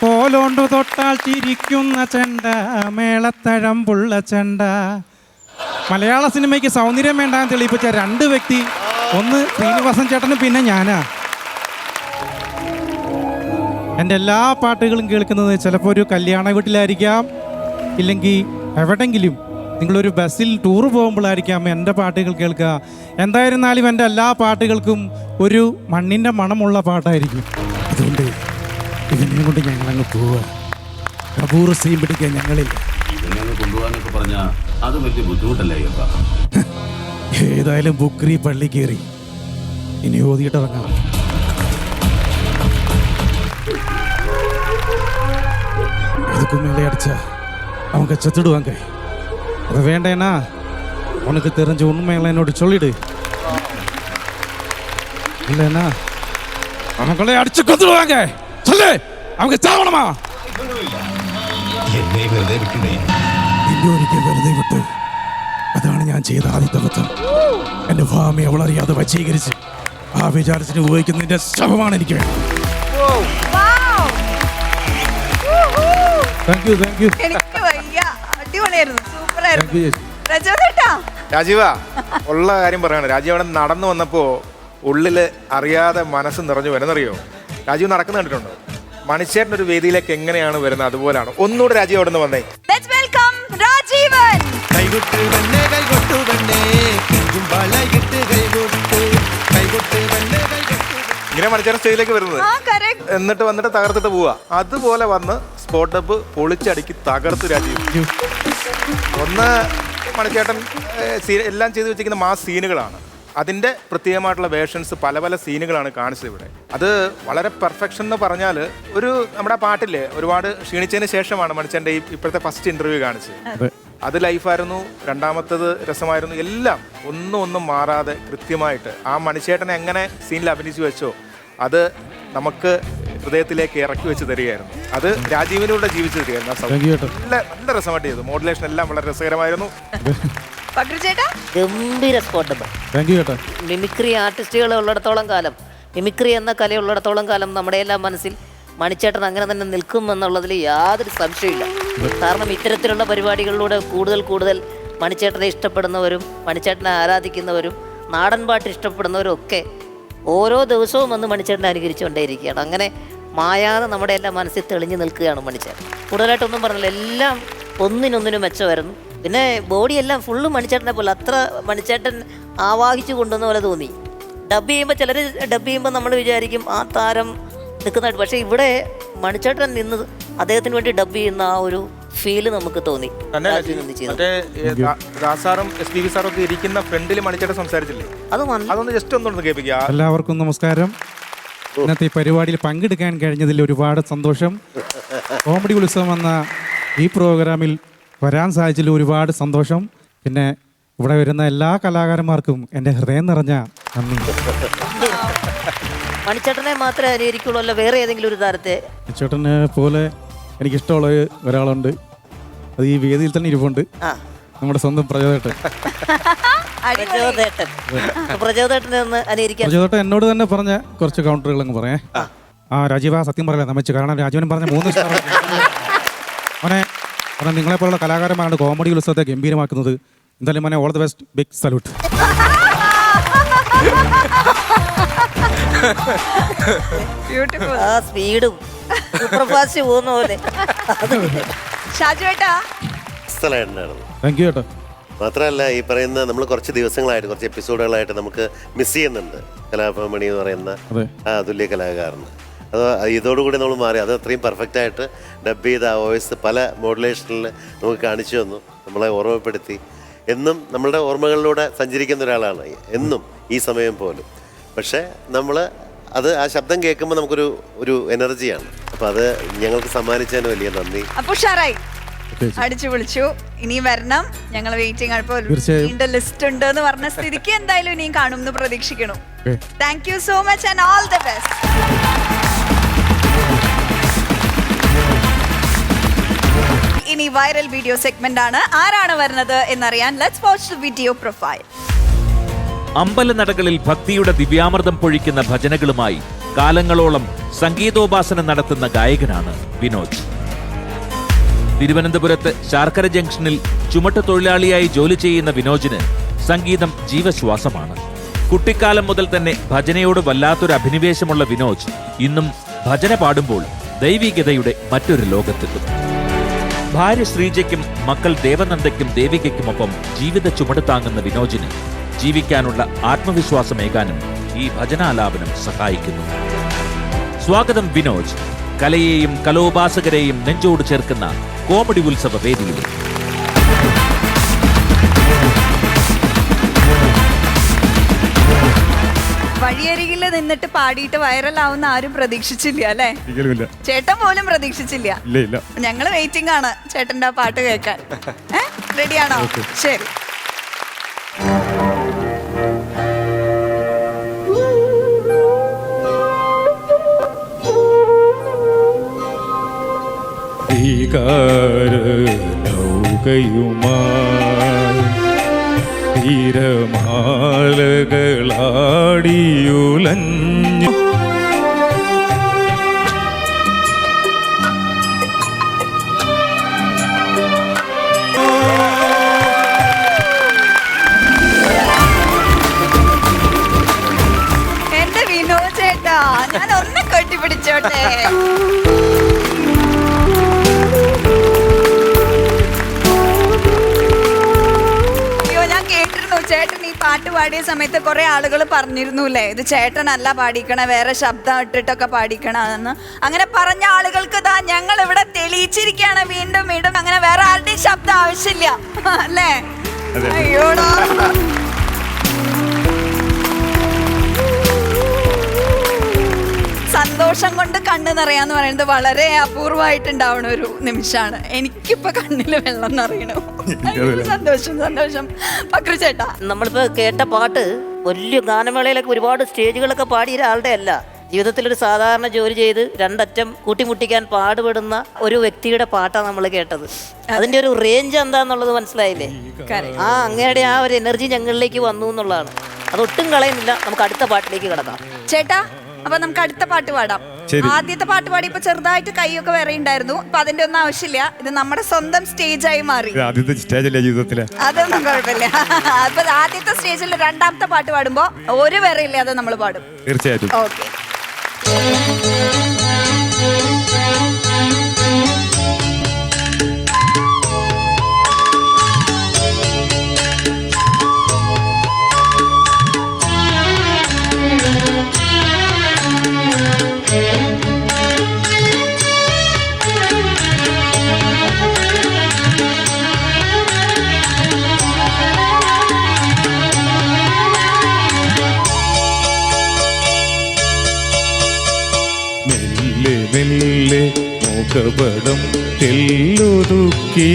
K: കോലോണ്ടു തൊട്ടാൽ ചിരിക്കുന്ന ചെണ്ട, മേളത്തഴമ്പുള്ള ചെണ്ട. മലയാള സിനിമയ്ക്ക് സൗന്ദര്യം വേണ്ടാന്ന് തെളിയിപ്പിച്ച രണ്ട് വ്യക്തി, ഒന്ന് ശ്രീനിവാസൻ ചേട്ടനും പിന്നെ ഞാനാ. എൻ്റെ എല്ലാ പാട്ടുകളും കേൾക്കുന്നത് ചിലപ്പോൾ ഒരു കല്യാണ വീട്ടിലായിരിക്കാം, ഇല്ലെങ്കിൽ എവിടെങ്കിലും നിങ്ങളൊരു ബസ്സിൽ ടൂർ പോകുമ്പോഴായിരിക്കാം എൻ്റെ പാട്ടുകൾ കേൾക്കുക. എന്തായിരുന്നാലും എൻ്റെ എല്ലാ പാട്ടുകൾക്കും ഒരു മണ്ണിൻ്റെ മണമുള്ള പാട്ടായിരിക്കും. അതുകൊണ്ട് ഇതിനെ കൊണ്ട് ഞങ്ങളങ്ങ് പോവുക. കപൂർ സീൻ പിടിക്കാൻ ഞങ്ങളില്ല.
L: കൊണ്ടുപോകാനൊക്കെ പറഞ്ഞാൽ അത് വലിയ ബുദ്ധിമുട്ടല്ലേ?
K: ഏതായാലും ബുക്രി പള്ളി കയറി ഇനി ഓതിയിട്ടിറങ്ങാം. இதுக்கு மேலே அடிச்சா அவங்க செத்துடுவாங்க. அது வேண்டேனா உனக்கு தெரிஞ்ச உண்மைகளை என்னோட சொல்லிடு, இல்லைன்னா அவங்களே அடிச்சு கொத்துடுவாங்க. சொல்லு, அவங்க சாவணுமா? ഒരിക്കൽ വെറുതെ വിട്ടു. അതാണ് ഞാൻ ചെയ്ത ആദ്യത്തെ അബദ്ധം. എൻ്റെ ഭാമി അവളറിയാതെ വശീകരിച്ച് ആ വിചാരത്തിന് ഉപയോഗിക്കുന്നതിന്റെ ശവമാണ് എനിക്ക് വേണ്ടത്.
B: രാജീവ, ഉള്ള കാര്യം പറയാണ്. രാജീവ് അവിടെ നടന്നു വന്നപ്പോ ഉള്ളില് അറിയാതെ മനസ്സ് നിറഞ്ഞു വരുന്നറിയോ? രാജീവ് നടക്കുന്ന കണ്ടിട്ടുണ്ടോ? മണിച്ചേട്ടൻ ഒരു വേദിയിലേക്ക് എങ്ങനെയാണ് വരുന്നത് അതുപോലാണ്. ഒന്നുകൂടെ രാജീവ് അവിടെ നിന്ന് വന്നേ. ഇങ്ങനെ മണിച്ചേട്ടൻ സ്റ്റേജിലേക്ക് വരുന്നത്, എന്നിട്ട് വന്നിട്ട് തകർത്തിട്ട് പോവാ. അതുപോലെ വന്ന് സ്പോട്ട് ഡബ് പൊളിച്ചടുക്കി തകർത്തു രാജീവ്. ഒന്ന് മണിച്ചേട്ടൻ എല്ലാം ചെയ്തു വെച്ചിരിക്കുന്ന മാസ് സീനുകളാണ്. അതിൻ്റെ പ്രത്യേകമായിട്ടുള്ള വേർഷൻസ്, പല പല സീനുകളാണ് കാണിച്ചത് ഇവിടെ. അത് വളരെ പെർഫെക്ഷൻ എന്ന് പറഞ്ഞാൽ, ഒരു നമ്മുടെ പാട്ടില്ലേ ഒരുപാട് ക്ഷീണിച്ചതിന് ശേഷമാണ് മണിച്ചേട്ടൻ്റെ ഇപ്പോഴത്തെ ഫസ്റ്റ് ഇന്റർവ്യൂ കാണിച്ചത്. അത് ലൈഫായിരുന്നു, രണ്ടാമത്തത് രസമായിരുന്നു. എല്ലാം ഒന്നും മാറാതെ കൃത്യമായിട്ട് ആ മണിച്ചേട്ടനെ എങ്ങനെ സീനിൽ അഭിനയിച്ചു വെച്ചോ അത് നമുക്ക് ഹൃദയത്തിലേക്ക് ഇറക്കി വെച്ച് തരികയായിരുന്നു. അത് രാജീവിനൂടെ ജീവിച്ചു തരികയായിരുന്നു. നല്ല രസമായിട്ട് ചെയ്തു. മോഡുലേഷൻ എല്ലാം വളരെ രസകരമായിരുന്നു.
C: ഗംഭീര സ്പോട്ട്. മിമിക്രി ആർട്ടിസ്റ്റുകൾ ഉള്ളിടത്തോളം കാലം, മിമിക്രി എന്ന കലയുള്ളിടത്തോളം കാലം നമ്മുടെ എല്ലാം മനസ്സിൽ മണിച്ചേട്ടൻ അങ്ങനെ തന്നെ നിൽക്കും എന്നുള്ളതിൽ യാതൊരു സംശയമില്ല. കാരണം ഇത്തരത്തിലുള്ള പരിപാടികളിലൂടെ കൂടുതൽ മണിച്ചേട്ടനെ ഇഷ്ടപ്പെടുന്നവരും മണിച്ചേട്ടനെ ആരാധിക്കുന്നവരും നാടൻ പാട്ട് ഇഷ്ടപ്പെടുന്നവരും ഒക്കെ ഓരോ ദിവസവും വന്ന് മണിച്ചേട്ടനെ അനുകരിച്ചുകൊണ്ടേയിരിക്കുകയാണ്. അങ്ങനെ മായാതെ നമ്മുടെ എല്ലാം മനസ്സിൽ തെളിഞ്ഞു നിൽക്കുകയാണ് മണിച്ചേട്ടൻ. കൂടുതലായിട്ടൊന്നും പറഞ്ഞില്ല, എല്ലാം ഒന്നിനൊന്നിനും മെച്ചമായിരുന്നു. പിന്നെ ബോഡിയെല്ലാം ഫുള്ള് മണിച്ചേട്ടനെ പോലെ, അത്ര മണിച്ചേട്ടൻ ആവാഹിച്ചു കൊണ്ടുവന്ന പോലെ തോന്നി. ഡബ് ചെയ്യുമ്പോൾ ചിലർ ഡബ് ചെയ്യുമ്പോൾ നമ്മൾ വിചാരിക്കും ആ താരം നിൽക്കുന്നതായിട്ട്, പക്ഷേ ഇവിടെ മണിച്ചേട്ടൻ നിന്ന് അദ്ദേഹത്തിന് വേണ്ടി ഡബ് ചെയ്യുന്ന ആ ഒരു ഫീല് നമുക്ക് തോന്നി.
K: എല്ലാവർക്കും നമസ്കാരം. ഇന്നത്തെ ഈ പരിപാടിയിൽ പങ്കെടുക്കാൻ കഴിഞ്ഞതിൽ ഒരുപാട് സന്തോഷം. കോമഡി ഉത്സവം എന്ന ഈ പ്രോഗ്രാമിൽ വരാൻ സാധിച്ചതിൽ ഒരുപാട് സന്തോഷം. പിന്നെ ഇവിടെ വരുന്ന എല്ലാ കലാകാരന്മാർക്കും എൻ്റെ ഹൃദയം നിറഞ്ഞ നന്ദി.
C: മണിച്ചേട്ടനെ മാത്രമേ അനുകരിക്കുള്ളൂ, അല്ല വേറെ ഏതെങ്കിലും ഒരു താരത്തെ?
K: ചേട്ടനെ പോലെ എനിക്കിഷ്ടമുള്ള ഒരാളുണ്ട്, അത് ഈ വേദിയിൽ തന്നെ ഇരിപ്പുണ്ട്. നമ്മുടെ സ്വന്തം പ്രചോദേട്ടൻ.
C: പ്രചോദേട്ടനെ ഒന്ന് അനുകരിക്കാൻ.
K: പ്രചോദേട്ടൻ എന്നോട് തന്നെ പറഞ്ഞ കുറച്ച് കൗണ്ടറുകൾ അങ്ങ് പറയാം. രാജീവ സത്യം പറയില്ല നമ്മച്ച്, കാരണം രാജീവൻ പറഞ്ഞ 3 സ്റ്റാർ മോനെ കാരണം നിങ്ങളെപ്പോലുള്ള കലാകാരന്മാരാണ് കോമഡി ഉത്സവത്തെ ഗംഭീരമാക്കുന്നത്. എന്തായാലും മോനെ all the best, big salute.
C: ആ സ്പീഡും സൂപ്പർ ഫാസ്റ്റ് പോകുന്ന പോലെ.
K: താങ്ക് യു ചേട്ടാ.
D: മാത്രമല്ല ഈ പറയുന്ന നമ്മൾ കുറച്ച് ദിവസങ്ങളായിട്ട് കുറച്ച് എപ്പിസോഡുകളായിട്ട് നമുക്ക് മിസ് ചെയ്യുന്നുണ്ട് കലാഭവമണി എന്ന് പറയുന്ന ആ അതുല്യ കലാകാരന്. അത് ഇതോടുകൂടി നമ്മൾ മാറി, അത് അത്രയും പെർഫെക്റ്റ് ആയിട്ട് ഡബ് ചെയ്ത ആ വോയിസ് പല മോഡുലേഷനിൽ നമുക്ക് കാണിച്ചു തന്നു, നമ്മളെ ഓർമ്മപ്പെടുത്തി. എന്നും നമ്മളുടെ ഓർമ്മകളിലൂടെ സഞ്ചരിക്കുന്ന ഒരാളാണ് എന്നും, ഈ സമയം പോലും. പക്ഷേ നമ്മൾ അത് ആ ശബ്ദം കേൾക്കുമ്പോൾ നമുക്കൊരു എനർജിയാണ്. അപ്പം അത് ഞങ്ങൾക്ക് സമ്മാനിച്ചതിന് വലിയ നന്ദി.
A: അപ്പോൾ ഷാറായി അടിച്ചു വിളിച്ചു, ഇനി വരണം, ഞങ്ങൾ വെയിറ്റിംഗ് ആണ്. ഇപ്പോൾ വീണ്ടും ലിസ്റ്റ് ഉണ്ട് എന്ന് പറഞ്ഞ സ്ഥിതിക്ക് എന്തായാലും ഇനിയും കാണും എന്ന് പ്രതീക്ഷിക്കണം. Thank you so much and all the best. ഇനി വൈറൽ വീഡിയോ സെഗ്മെന്റ് ആണ്. ആരാണ് വരുന്നത് എന്നറിയാൻ let's watch the video profile.
E: അമ്പലനടകളിൽ ഭക്തിയുടെ ദിവ്യാമൃതം പൊഴിക്കുന്ന ഭജനകളുമായി കാലങ്ങളോളം സംഗീതോപാസന നടത്തുന്ന ഗായകനാണ് വിനോജ്. തിരുവനന്തപുരത്ത് ശാർക്കര ജംഗ്ഷനിൽ ചുമട്ട് തൊഴിലാളിയായി ജോലി ചെയ്യുന്ന വിനോജിന് സംഗീതം ജീവശ്വാസമാണ്. കുട്ടിക്കാലം മുതൽ തന്നെ ഭജനയോട് വല്ലാത്തൊരു അഭിനിവേശമുള്ള വിനോജ് ഇന്നും ഭജന പാടുമ്പോൾ ദൈവികതയുടെ മറ്റൊരു ലോകത്തെത്തും. ഭാര്യ ശ്രീജയ്ക്കും മക്കൾ ദേവനന്ദയ്ക്കും ദേവികയ്ക്കുമൊപ്പം ജീവിത ചുമട് താങ്ങുന്ന വിനോജിന് ജീവിക്കാനുള്ള ആത്മവിശ്വാസമേകാനും ഈ ഭജനാലാപനം സഹായിക്കുന്നു. സ്വാഗതം വിനോജ്, കലയെയും കലോപാസകരെയും നെഞ്ചോട് ചേർക്കുന്ന കോമഡി ഉത്സവ വേദിയിൽ.
A: വഴിയരികിൽ നിന്നിട്ട് പാടിയിട്ട് വൈറലാവുന്ന ആരും പ്രതീക്ഷിച്ചില്ല അല്ലേ? ചേട്ടൻ പോലും പ്രതീക്ഷിച്ചില്ല. ഞങ്ങള് വെയിറ്റിംഗ് ആണ് ചേട്ടന്റെ ആ പാട്ട് കേൾക്കാൻ. റെഡിയാണോ? ശരി.
K: നൗകയുമായി തീരമാലകളാടിയുലഞ്ഞു
A: എന്റെ വിനോദ് ചേട്ടാ, ഞാൻ ഒന്ന് കെട്ടിപ്പിടിച്ചോട്ടെ. ചേട്ടൻ ഈ പാട്ട് പാടിയ സമയത്ത് കുറെ ആളുകൾ പറഞ്ഞിരുന്നു അല്ലേ, ഇത് ചേട്ടനല്ല പാടിക്കണ, വേറെ ശബ്ദം ഇട്ടിട്ടൊക്കെ പാടിക്കണെന്ന്. അങ്ങനെ പറഞ്ഞ ആളുകൾക്ക് ഇതാ ഞങ്ങൾ ഇവിടെ തെളിയിച്ചിരിക്കുകയാണ് വീണ്ടും വീണ്ടും. അങ്ങനെ വേറെ ആരുടെയും ശബ്ദം ആവശ്യമില്ല അല്ലേ? അയ്യോടാ. സന്തോഷം കൊണ്ട് കണ്ണ് നിറയാന്ന് പറയുന്നത് വളരെ അപൂർവമായിട്ടുണ്ടാവണ ഒരു നിമിഷമാണ്. എനിക്കിപ്പോ കണ്ണില് വെള്ളം നിറയണു. സന്തോഷം സന്തോഷം. പക്രു ചേട്ടാ,
C: നമ്മളിപ്പോ കേട്ട പാട്ട് വലിയ ഗാനമേളയിലൊക്കെ ഒരുപാട് സ്റ്റേജുകളൊക്കെ പാടിയ ഒരാളുടെ അല്ല. ജീവിതത്തിൽ ഒരു സാധാരണ ജോലി ചെയ്ത് രണ്ടറ്റം കൂട്ടിമുട്ടിക്കാൻ പാടുപെടുന്ന ഒരു വ്യക്തിയുടെ പാട്ടാണ് നമ്മൾ കേട്ടത്. അതിന്റെ ഒരു റേഞ്ച് എന്താന്നുള്ളത് മനസ്സിലായില്ലേ? ആ അങ്ങയുടെ ആ ഒരു എനർജി ഞങ്ങളിലേക്ക് വന്നു എന്നുള്ളതാണ്. അതൊട്ടും കളയുന്നില്ല. നമുക്ക് അടുത്ത പാട്ടിലേക്ക് കിടക്കാം.
A: ചേട്ടാ, അപ്പൊ നമുക്ക് അടുത്ത പാട്ട് പാടാം. ആദ്യത്തെ പാട്ട് പാടി ഇപ്പൊ ചെറുതായിട്ട് കൈയൊക്കെ വേറെയുണ്ടായിരുന്നു. ഇപ്പൊ അതിന്റെ ഒന്നും ആവശ്യമില്ല. ഇത് നമ്മുടെ സ്വന്തം സ്റ്റേജായി മാറി.
K: ആദ്യത്തെ സ്റ്റേജല്ലേ ജീവിതത്തിലെ?
A: അതൊന്നും കുഴപ്പമില്ല. അപ്പൊ ആദ്യത്തെ സ്റ്റേജിൽ രണ്ടാമത്തെ പാട്ട് പാടുമ്പോ ഒരു വേറെയില്ലാതെ നമ്മൾ പാടും.
K: തീർച്ചയായിട്ടും.
A: ഓക്കെ.
K: മെല്ലെ മുഖപടം തെല്ലൊതുക്കി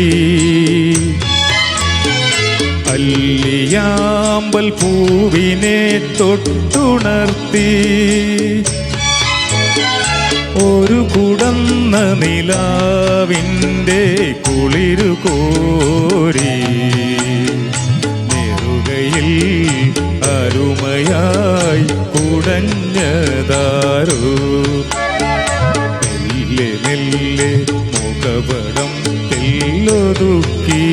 K: അല്ലിയാമ്പൽ പൂവിനെ തൊട്ടുണർത്തി
I: ഒരു കുടന്ന നിലാവിൻ്റെ കുളിരു കോരി നെറുകയിൽ അരുമയായി കുടഞ്ഞതാരോ മെല്ലെ മെല്ലെ മുഖപടം തെല്ലൊതുക്കി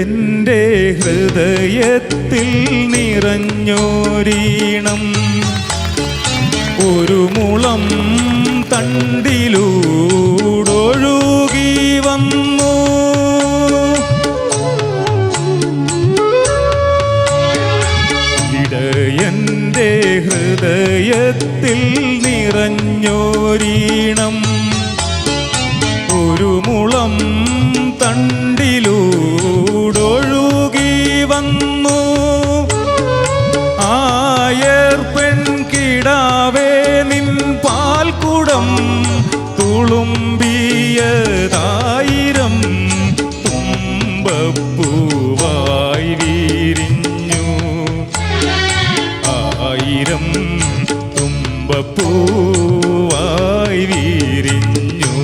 I: എൻ്റെ ഹൃദയത്തിൽ നിറഞ്ഞോരീണം ഒരു മുളം തണ്ടിലൂടൊഴുകി വന്നു ഇടയൻ്റെ ഹൃദയത്തിൽ നിറഞ്ഞോരീണം ഒരു മുളം തണ്ടിലൂടൊഴുകി വന്നു ആയർ പെൺകിടാവേ നിൻ പാൽക്കുടം തുളുമ്പിയതായിരം തുമ്പപ്പൂവായി വിരിഞ്ഞു ആയിരം തുമ്പപ്പൂവായി വിരിഞ്ഞു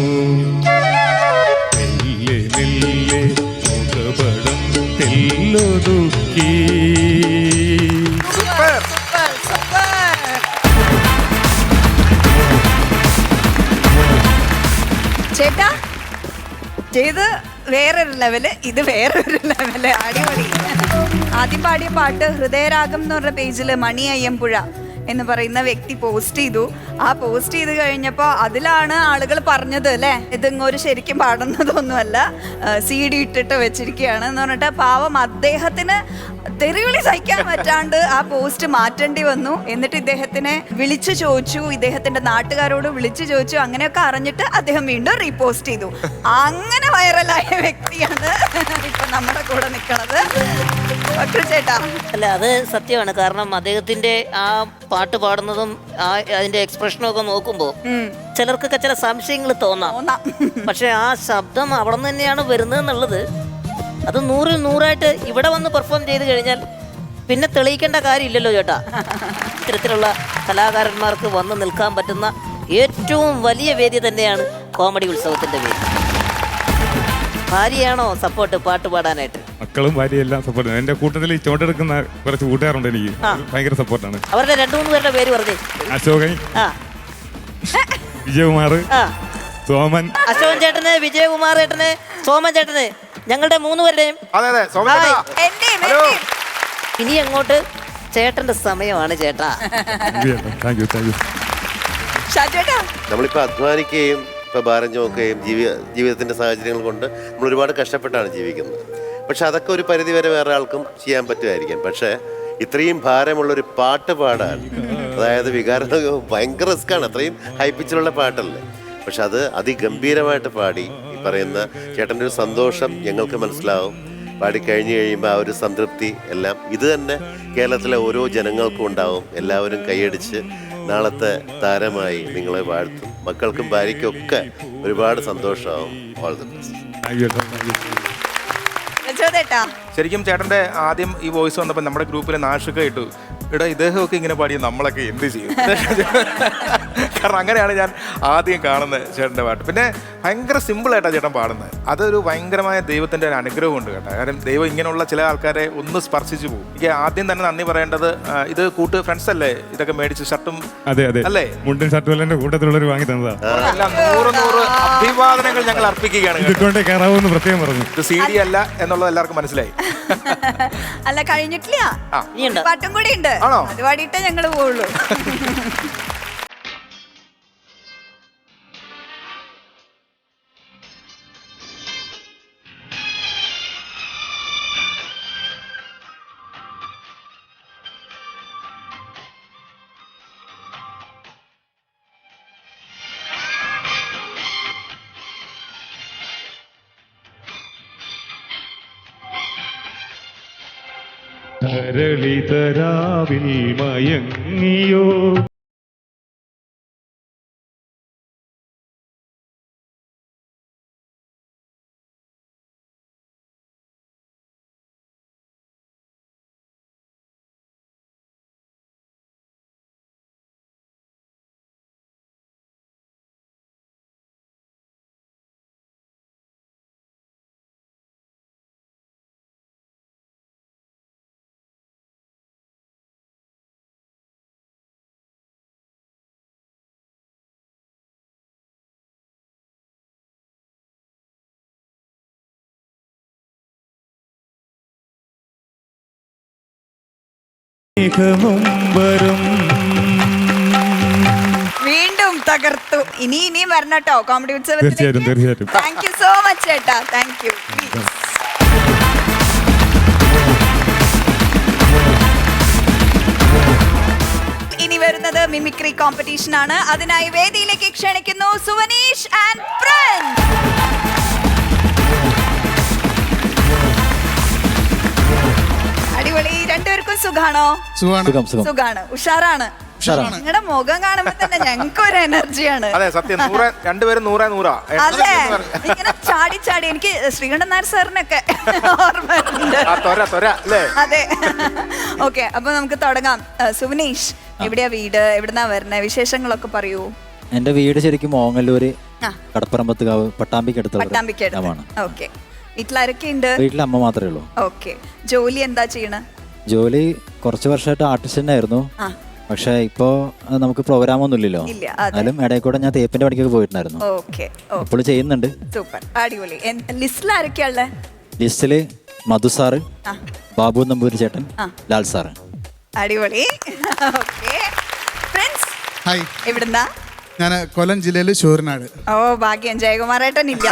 I: മെല്ലെ മെല്ലെ മുഖപടം തെല്ലൊതുക്കി
A: ചേട്ടാ ചെയ്ത് വേറൊരു ലെവല്, ഇത് വേറൊരു ലെവല്. അടിപൊളി. ആദ്യം പാടിയ പാട്ട് ഹൃദയരാഗം എന്ന് പറഞ്ഞ പേജിൽ മണി അയ്യമ്പുഴ എന്ന് പറയുന്ന വ്യക്തി പോസ്റ്റ് ചെയ്തു. ആ പോസ്റ്റ് ചെയ്ത് കഴിഞ്ഞപ്പോൾ അതിലാണ് ആളുകൾ പറഞ്ഞത് അല്ലേ, ഇതിങ്ങൊരു ശരിക്കും പാടുന്നതൊന്നുമല്ല, CD ഇട്ടിട്ട് വെച്ചിരിക്കുകയാണ് എന്ന് പറഞ്ഞിട്ട് പാവം അദ്ദേഹത്തിന് തെറിവിളി സഹിക്കാൻ പറ്റാണ്ട് ആ പോസ്റ്റ് മാറ്റേണ്ടി വന്നു. എന്നിട്ട് ഇദ്ദേഹത്തിനെ വിളിച്ചു ചോദിച്ചു, ഇദ്ദേഹത്തിന്റെ നാട്ടുകാരോട് വിളിച്ചു ചോദിച്ചു. അങ്ങനെയൊക്കെ അറിഞ്ഞിട്ട് അദ്ദേഹം വീണ്ടും റീപോസ്റ്റ് ചെയ്തു. അങ്ങനെ വൈറലായ വ്യക്തിയാണ് ഇപ്പൊ നമ്മുടെ കൂടെ നിൽക്കുന്നത്. ചേട്ടാ
C: അല്ല, അത് സത്യമാണ്. കാരണം അദ്ദേഹത്തിന്റെ ആ പാട്ട് പാടുന്നതും അതിന്റെ എക്സ്പ്രഷനും ഒക്കെ നോക്കുമ്പോൾ ചിലർക്കൊക്കെ ചില സംശയങ്ങൾ തോന്നാം. പക്ഷെ ആ ശബ്ദം അവിടെ നിന്ന് തന്നെയാണ് വരുന്നത് എന്നുള്ളത് അത് 100-ൽ 100 ഇവിടെ വന്ന് പെർഫോം ചെയ്ത് കഴിഞ്ഞാൽ പിന്നെ തെളിയിക്കേണ്ട കാര്യമില്ലല്ലോ ചേട്ടാ. ഇത്തരത്തിലുള്ള കലാകാരന്മാർക്ക് വന്ന് നിൽക്കാൻ പറ്റുന്ന ഏറ്റവും വലിയ വേദി തന്നെയാണ് കോമഡി ഉത്സവത്തിന്റെ വേദി. ഭാര്യയാണോ സപ്പോർട്ട് പാട്ട് പാടാനായിട്ട്?
I: മക്കളും ഭാര്യയും എല്ലാം സപ്പോർട്ട്. എന്റെ കൂട്ടത്തിൽ ചോട്ടെടുക്കുന്ന കുറച്ച് കൂട്ടുകാരുണ്ട്, എനിക്ക് ഭയങ്കര സപ്പോർട്ടാണ്.
C: അവരുടെ 2-3 പേരുടെ പേര് പറഞ്ഞേ.
I: അശോകൻ, വിജയകുമാർ, സോമൻ.
C: അശോകൻ ചേട്ടന്, വിജയകുമാർ ചേട്ടന്, സോമൻ ചേട്ടന്, ഞങ്ങളുടെ 3 പേരുടെയും ഇനി അങ്ങോട്ട് ചേട്ടന്റെ സമയമാണ് ചേട്ടാ.
D: നമ്മളിപ്പോൾ അധ്വാനിക്കുകയും ഇപ്പോൾ ഭാരം ചുമക്കുകയും ജീവിതത്തിൻ്റെ സാഹചര്യങ്ങൾ കൊണ്ട് നമ്മൾ ഒരുപാട് കഷ്ടപ്പെട്ടാണ് ജീവിക്കുന്നത്. പക്ഷെ അതൊക്കെ ഒരു പരിധി വരെ വേറെ ആൾക്കും ചെയ്യാൻ പറ്റുമായിരിക്കും. പക്ഷേ ഇത്രയും ഭാരമുള്ളൊരു പാട്ട് പാടാൻ, അതായത് വികാരം ഭയങ്കര റിസ്ക്കാണ്. അത്രയും ഹൈപ്പിച്ചിലുള്ള പാട്ടല്ലേ. പക്ഷെ അത് അതിഗംഭീരമായിട്ട് പാടി. ഈ പറയുന്ന ചേട്ടൻ്റെ ഒരു സന്തോഷം ഞങ്ങൾക്ക് മനസ്സിലാവും. പാടിക്കഴിഞ്ഞ് കഴിയുമ്പോൾ ആ ഒരു സംതൃപ്തി എല്ലാം ഇത് തന്നെ കേരളത്തിലെ ഓരോ ജനങ്ങൾക്കും ഉണ്ടാവും. എല്ലാവരും കൈയടിച്ച് നാളത്തെ താരമായി നിങ്ങളെ വാഴ്ത്തും. മക്കൾക്കും ഭാര്യയ്ക്കും ഒക്കെ ഒരുപാട് സന്തോഷമാവും. All the best.
B: ശരിക്കും ചേട്ടൻ്റെ ആദ്യം ഈ വോയിസ് വന്നപ്പോൾ നമ്മുടെ ഗ്രൂപ്പിൽ നാഷൊക്കെ ഇട്ടു, ഇവിടെ ഇദ്ദേഹമൊക്കെ ഇങ്ങനെ പാടിയ നമ്മളൊക്കെ എന്ത് ചെയ്യും? കാരണം അങ്ങനെയാണ് ഞാൻ ആദ്യം കാണുന്നത് ചേട്ടൻ്റെ പാട്ട്. പിന്നെ ഭയങ്കര സിമ്പിളായിട്ടാണ് ചേട്ടൻ പാടുന്നത്. അതൊരു ഭയങ്കരമായ ദൈവത്തിൻ്റെ ഒരു അനുഗ്രഹമുണ്ട് കേട്ടോ. കാരണം ദൈവം ഇങ്ങനെയുള്ള ചില ആൾക്കാരെ ഒന്ന് സ്പർശിച്ചു പോകും. എനിക്ക് ആദ്യം തന്നെ നന്ദി പറയേണ്ടത്, ഇത് ഫ്രണ്ട്സ് അല്ലേ ഇതൊക്കെ മേടിച്ച് ഷർട്ടും അല്ലേ
I: മുണ്ടും ഷർട്ടും എല്ലാം കൂട്ടത്തിലുള്ളവർ വാങ്ങി തന്നതാ.
B: 100 അഭിവാദനങ്ങൾ ഞങ്ങൾ അർപ്പിക്കുകയാണ്.
I: കയറാവൂന്ന് പ്രത്യേകം പറഞ്ഞു.
B: ഇത് CD അല്ല എന്നുള്ളത് എല്ലാവർക്കും മനസ്സിലായി.
A: അല്ല, കഴിഞ്ഞിട്ടില്ല, പാട്ടും കൂടി ഉണ്ട്. അത് പാടിയിട്ടേ ഞങ്ങള് പോവുള്ളൂ.
I: തരളിതരാവിൽ മയങ്ങിയോ വരും.
A: വീണ്ടും തകർത്തു. ഇനിയും വരണട്ടോ കോമഡി
I: തീർച്ചയായിട്ടും, തീർച്ചയായിട്ടും.
A: ഉത്സവത്തിൽ. താങ്ക് യു സോ മച്ച് ചേട്ടാ, താങ്ക് യു. ഇനി വരുന്നത് മിമിക്രി കോമ്പറ്റീഷൻ ആണ്. അതിനായി വേദിയിലേക്ക് ക്ഷണിക്കുന്നു സുവനീഷ് ആൻഡ് ഫ്രണ്ട്സ്. അടിപൊളി. രണ്ടുപേർക്കും സുഖാണോ? സുഖാണ്, ഉഷാറാണ്. നിങ്ങളുടെ മുഖം കാണുമ്പോ തന്നെ ഞങ്ങൾക്ക് ഒരു എനർജിയാണ്.
B: അതെ, സത്യം. രണ്ടുപേരും 100.
A: അതെ, ഇങ്ങനെ ചാടി ചാടി എനിക്ക് ശ്രീകണ്ഠൻ നായർ സാറിനൊക്കെ ഓർമ്മയുണ്ട്. അതെ. ഓക്കെ, അപ്പൊ നമുക്ക് തുടങ്ങാം. സുവനീഷ്, എവിടെയാ വീട്, എവിടുന്നാ വരണേ, വിശേഷങ്ങളൊക്കെ പറയൂ.
M: എന്റെ വീട് ശരിക്കും മോങ്ങല്ലൂര് കടപ്പറമ്പത്തുകാവ് പട്ടാമ്പിക്കടുത്ത്.
A: ഓക്കെ. വീട്ടിലാരൊക്കെ ഉണ്ട്?
M: വീട്ടിൽ അമ്മ മാത്രമേ ഉള്ളൂ.
A: ഓക്കെ. ജോലി എന്താ ചെയ്യണ?
M: ജോലി കുറച്ച് വർഷമായിട്ട് ആർട്ടിസ്റ്റ് തന്നെ ആയിരുന്നു. പക്ഷെ ഇപ്പോ നമുക്ക് പ്രോഗ്രാം ഒന്നും ഇല്ലല്ലോ. എന്നാലും ഇടയിൽ കൂടെ ഞാൻ തേപ്പിന്റെ പണിക്കൊക്കെ പോയിട്ടുണ്ടായിരുന്നു. ഇപ്പോൾ ചെയ്യുന്നുണ്ട്.
A: സൂപ്പർ, അടിപൊളി. ലിസ്റ്റിൽ ആരൊക്കെയുള്ള?
M: ലിസ്റ്റില് മധു സാറ്, ബാബു നമ്പൂരി ചേട്ടൻ, ലാൽ സാറ്.
A: അടിപൊളി. Friends,
N: hi.
A: എവിടുന്നാ?
N: ഞാൻ കൊല്ലം ജില്ലയില് ശൂരനാട്.
A: ഓ ഭാഗ്യം, ജയകുമാരേട്ടൻ ഇല്ല.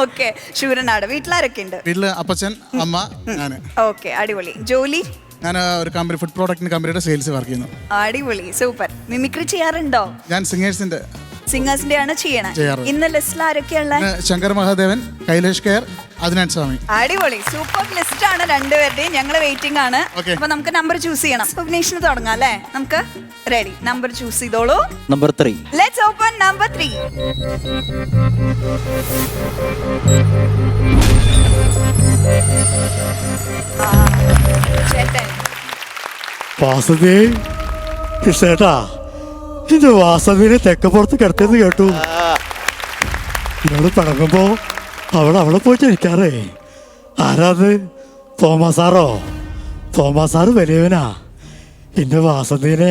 A: ഓക്കെ, ശൂരനാട്. വീട്ടിലാരൊക്കെ ഉണ്ട്?
N: വീട്ടില് അപ്പച്ചൻ, അമ്മ, ഞാന്.
A: ഓക്കെ, അടിപൊളി. ജോലി?
N: ഞാൻ ഒരു കമ്പനി, ഫുഡ് പ്രോഡക്റ്റ് കമ്പനിയുടെ സെയിൽസ് വർക്ക് ചെയ്യുന്നു.
A: അടിപൊളി, സൂപ്പർ. മിമിക്രി ചെയ്യാറുണ്ടോ?
N: ഞാൻ സിംഗേഴ്സിന്റെ
A: ആണ് ചെയ്യണേ. ഇന്ന് ലിസ്റ്റിൽ ആരൊക്കെയുള്ള?
N: ശങ്കർ മഹാദേവൻ, കൈലേഷ് കെയർ, അതിനാഥ് സ്വാമി.
A: അടിപൊളി, സൂപ്പർ ലിസ്റ്റ് ആണ് രണ്ടുപേരുടെയും. ഞങ്ങൾ വെയിറ്റിംഗ് ആണ്. അപ്പൊ നമുക്ക് നമ്പർ ചൂസ് ചെയ്യണം. സുഗ്നേഷിന് തുടങ്ങാം അല്ലേ? നമുക്ക് റെഡി. നമ്പർ ചൂസ് ചെയ്തോളൂ.
M: നമ്പർ 3.
A: Let's open number 3. ചേട്ടൻ.
O: വാസവേ, ചേട്ടാ, ഇത് വാസവിനെ തെക്കപ്പുറത്ത് കിടത്തിയെന്ന് കേട്ടു. ഇവള് പിണങ്ങുമ്പോ അവളെ പോയി ജനിക്കാറേ. ആരാത്? തോമാസാറോ? തോമാസാറ് വലിയവനാ. എന്റെ വാസന്തിനെ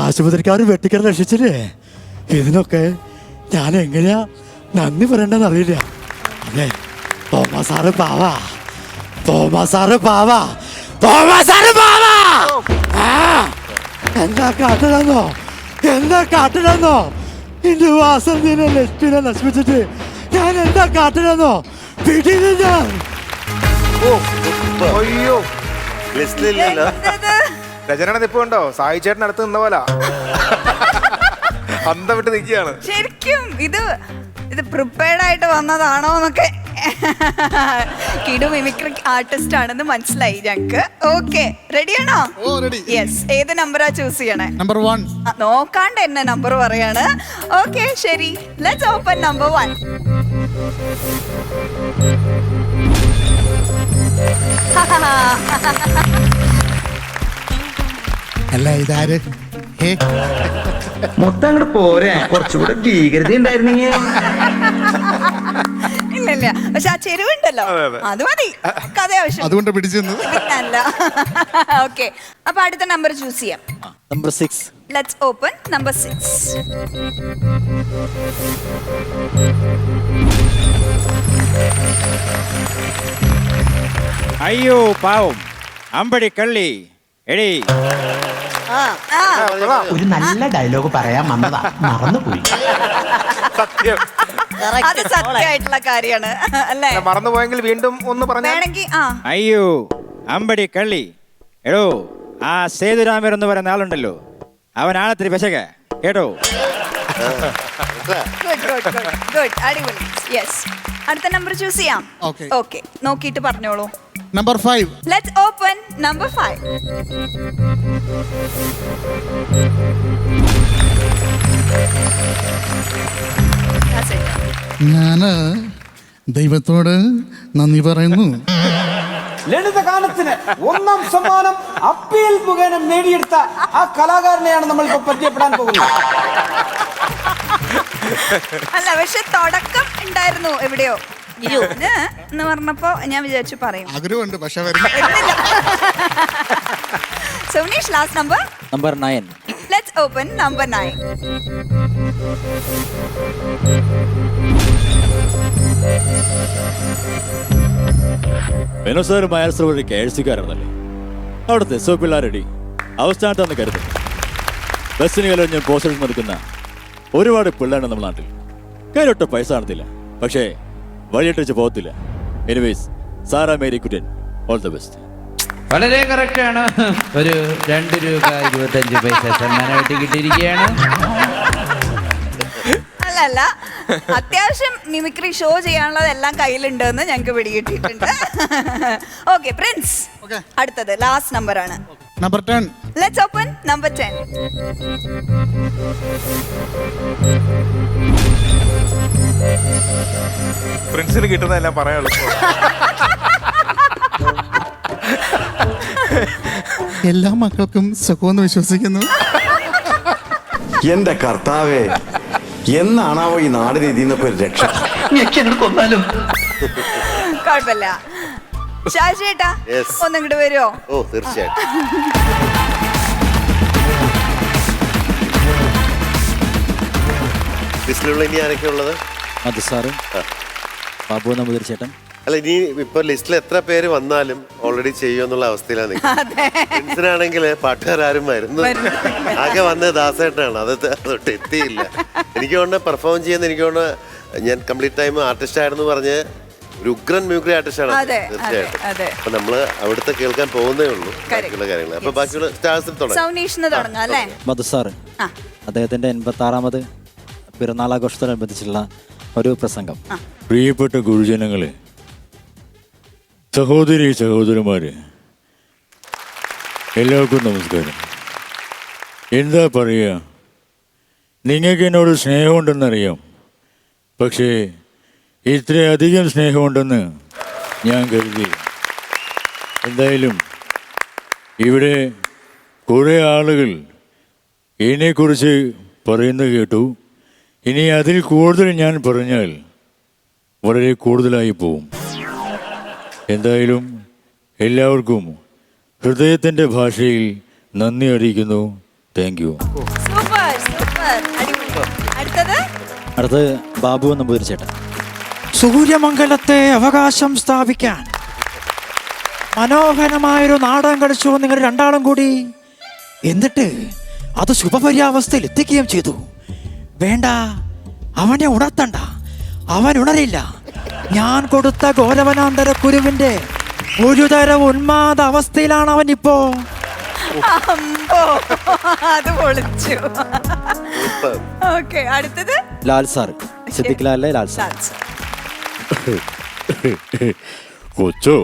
O: ആശുപത്രിക്കാർ വെട്ടിക്കര രക്ഷിച്ചില്ലേ. ഇതിനൊക്കെ ഞാൻ എങ്ങനെയാ നന്ദി പറയണ്ടെന്ന് അറിയില്ല. അതെ, തോമാസാറ് പാവാ, തോമാസാറ് പാവാ, തോമാസാറ് പാവാ. എന്താ കാട്ടണമെന്നോ, എന്താ കാട്ടണമെന്നോ? എന്റെ വാസന്തിനെ ലക്ഷ്മിനെ നശിപ്പിച്ചിട്ട് ഞാൻ എന്താ കാട്ടണമെന്നോ? പിടിയില്ല ഞാൻ.
B: അയ്യോ,
D: ലിസ്റ്റിലില്ലല്ലോ.
B: രചന ഇപ്പൊ ഉണ്ടോ? സായി ചേട്ടൻ അടുത്ത് നിന്ന പോലെ അന്തം വിട്ട് നിൽക്കുകയാണ്.
A: ശരിക്കും ഇത് പ്രിപ്പയർഡ് ആയിട്ട് വന്നതാണോ എന്നൊക്കെ. കിടു മിമിക്രി ആർട്ടിസ്റ്റ് ആണെന്ന് മനസ്സിലായി ഞങ്ങക്ക്. ഓക്കെ, റെഡിയാണോ? യെസ്. ഏത് നമ്പറാ ചൂസ് ചെയ്യണേ?
N: നമ്പർ 1.
A: നോക്കാണ്ട് എന്നെ നമ്പർ പറയാണ്. ഓക്കെ, ശരി. Let's open number 1.
N: അല്ല, ഇതാര്?
G: മൊത്തം അങ്ങോട്ട് പോരെ, കുറച്ചുകൂടെ ഭീകരത ഉണ്ടായിരുന്നെങ്കിൽ.
A: ഇല്ല, പക്ഷെ ആ ചെരുവുണ്ടല്ലോ, അത് മതി. കഥ ആവശ്യം,
N: അതുകൊണ്ട് പിടിച്ചെന്ന്.
A: അല്ല. ഓക്കെ, അപ്പൊ അടുത്ത നമ്പർ ചൂസ് ചെയ്യാം.
M: നമ്പർ 6.
A: Let's open number 6.
P: അയ്യോ പാവം അമ്പടി കള്ളി എടി.
G: ഒരു നല്ല ഡയലോഗ് പറയാൻ വന്നതാ, മറന്നുപോയി.
B: സത്യം,
A: അത് സത്യമായിട്ടുള്ള കാര്യമാണ് അല്ലേ?
B: മറന്നുപോയെങ്കിൽ വീണ്ടും ഒന്ന്
A: വേണമെങ്കിൽ.
P: അയ്യോ അമ്പടി കള്ളി എടോ, ആ സേതുരാമർ എന്ന് പറയുന്ന ആളുണ്ടല്ലോ, അവനാണത്തിരി പെശക കേട്ടോ.
A: ഗുഡ് അടിപൊളി. യെസ്, അടുത്ത നമ്പർ ചൂസ് ചെയ്യാം. ഓക്കെ, നോക്കിയിട്ട് പറഞ്ഞോളൂ.
N: നമ്പർ 5.
A: Let's open number 5.
N: ഞാന് ദൈവത്തോട് നന്ദി പറയുന്നു.
J: ലളിതഗാനത്തിന് 1ാം സമ്മാനം അപ്പീൽ മുഖേന നേടിയെടുത്ത ആ കലാകാരനെയാണ് നമ്മൾ ഇപ്പൊ പരിചയപ്പെടാൻ പോകുന്നത്.
A: അല്ല, പക്ഷെ തുടക്കം ഉണ്ടായിരുന്നു എവിടെയോ എന്ന് പറഞ്ഞപ്പോ ഞാൻ വിചാരിച്ചു പറയും.
N: ആഗ്രഹമുണ്ട്, പക്ഷെ
A: Sonish, last number
M: number 9.
A: Let's open number 9.
M: വെനോസാർ മയൽസ് വഴി KFC-കാരനല്ലേ? അവിടുത്തെ പിള്ളേരടി അവസ്ഥാനത്താന്ന് കരുതുന്നു. ബസ്സിന് കലഞ്ഞ് പോസ്റ്റർ മതിക്കുന്ന ഒരുപാട് പിള്ളേരാണ് നമ്മുടെ നാട്ടിൽ. കയ്യിലൊട്ട് പൈസ കാണത്തില്ല, പക്ഷേ വഴിയിട്ട് വെച്ച് പോകത്തില്ല. Anyways, Sara Mary Kurian, all the best.
Q: വളരെ കറക്റ്റാണ്. ഒരു 2 രൂപ 25 പൈസ സമ്മാനമായിട്ട് കിട്ടിയിരിക്കുകയാണ്.
A: അല്ല, അത്യാവശ്യം മിമിക്രി ഷോ ചെയ്യാനുള്ളതെല്ലാം കയ്യിലുണ്ടെന്ന് ഞങ്ങൾക്ക് പിടികിട്ടിയിട്ടുണ്ട്. ഓക്കെ പ്രിൻസ്, അടുത്തത് ലാസ്റ്റ് നമ്പർ ആണ്.
N: നമ്പർ 10.
A: Let's open number 10.
B: പ്രിൻസിന് കിട്ടുന്നതെല്ലാം പറയാനുള്ളൂ.
N: എല്ലാ മക്കൾക്കും സുഖമെന്ന് വിശ്വസിക്കുന്നു.
I: എന്റെ കർത്താവേ, എന്നാണാവോ ഈ നാടിന് ഇതിന്നൊക്കെ ഒരു രക്ഷ?
G: കൊന്നാലോ?
A: കുഴപ്പമില്ല. ഷാജി ചേട്ടാ, ഒന്നും ഇങ്ങോട്ട് വരുമോ?
D: ഓ, തീർച്ചയായിട്ടും. ലിസ്റ്റിലുള്ള ഇനി ആരൊക്കെ ഉള്ളത്?
M: മധു സാറ്, ബാബു നമ്പൂതിരി ചേട്ടൻ.
D: അല്ല, ഇനി ഇപ്പൊ ലിസ്റ്റിൽ എത്ര പേര് വന്നാലും ഓൾറെഡി ചെയ്യുമെന്നുള്ള അവസ്ഥയിലാണ് നിൽക്കുന്നത്. പാട്ടുകാരും വരുന്നു, ആകെ വന്നത് ദാസേട്ടനാണ്. അതൊട്ട് എത്തിയില്ല. എനിക്ക് കൊണ്ട് പെർഫോം ചെയ്യുന്ന, എനിക്ക് കൊണ്ട് ഞാൻ കംപ്ലീറ്റ് ടൈം ആർട്ടിസ്റ്റ് ആയിരുന്നു പറഞ്ഞ് ഒരു ഉഗ്രൻ മ്യൂസിക് ആർട്ടിസ്റ്റാണ് തീർച്ചയായിട്ടും. അപ്പൊ നമ്മള് അവിടുത്തെ കേൾക്കാൻ പോകുന്നേ ഉള്ളൂ ബാക്കിയുള്ള കാര്യങ്ങൾ. അപ്പൊ ബാക്കിയുള്ള സ്റ്റാർസിൽ
A: തുടങ്ങാം.
M: മധു സാറ് അദ്ദേഹത്തിന്റെ 86ാമത് പിറന്നാളാഘോഷത്തോടനുബന്ധിച്ചുള്ള ഒരു പ്രസംഗം.
E: പ്രിയപ്പെട്ട ഗുരുജനങ്ങളെ, സഹോദരി സഹോദരന്മാരെ, എല്ലാവർക്കും നമസ്കാരം. എന്താ പറയുക, നിങ്ങൾക്ക് എന്നോട് സ്നേഹമുണ്ടെന്നറിയാം, പക്ഷേ ഇത്രയധികം സ്നേഹമുണ്ടെന്ന് ഞാൻ കരുതി. എന്തായാലും ഇവിടെ കുറേ ആളുകൾ എന്നെക്കുറിച്ച് പറയുന്നത് കേട്ടു. ഇനി അതിൽ കൂടുതൽ ഞാൻ പറഞ്ഞാൽ വളരെ കൂടുതലായി പോവും. എന്തായാലും എല്ലാവർക്കും ഹൃദയത്തിൻ്റെ ഭാഷയിൽ നന്ദി അറിയിക്കുന്നു. Thank you.
M: അടുത്ത് ബാബു നമ്പൂതിരി ചേട്ടൻ.
J: സൂര്യമംഗലത്തെ അവകാശം സ്ഥാപിക്കാൻ മനോഹരമായൊരു നാടകം കളിച്ചു നിങ്ങൾ രണ്ടാളും കൂടി. എന്നിട്ട് അത് ശുഭപര്യാവസ്ഥയിൽ എത്തിക്കുകയും ചെയ്തു. വേണ്ട, അവനെ ഉണർത്തണ്ട, അവൻ ഉണരില്ല. ഞാൻ കൊടുത്ത ഗൗരവനാന്തര കുരുവിന്റെ ഒരു തരം ഉന്മാദ അവസ്ഥയിലാണ് അവൻ ഇപ്പോ.
A: അത് പൊളിച്ചു. ഓക്കേ, അടുത്തത്
M: ലാൽ സാർ, സിദ്ദിഖ് ലാലിലെ ലാൽ സാർ.
E: കൊച്ചോ,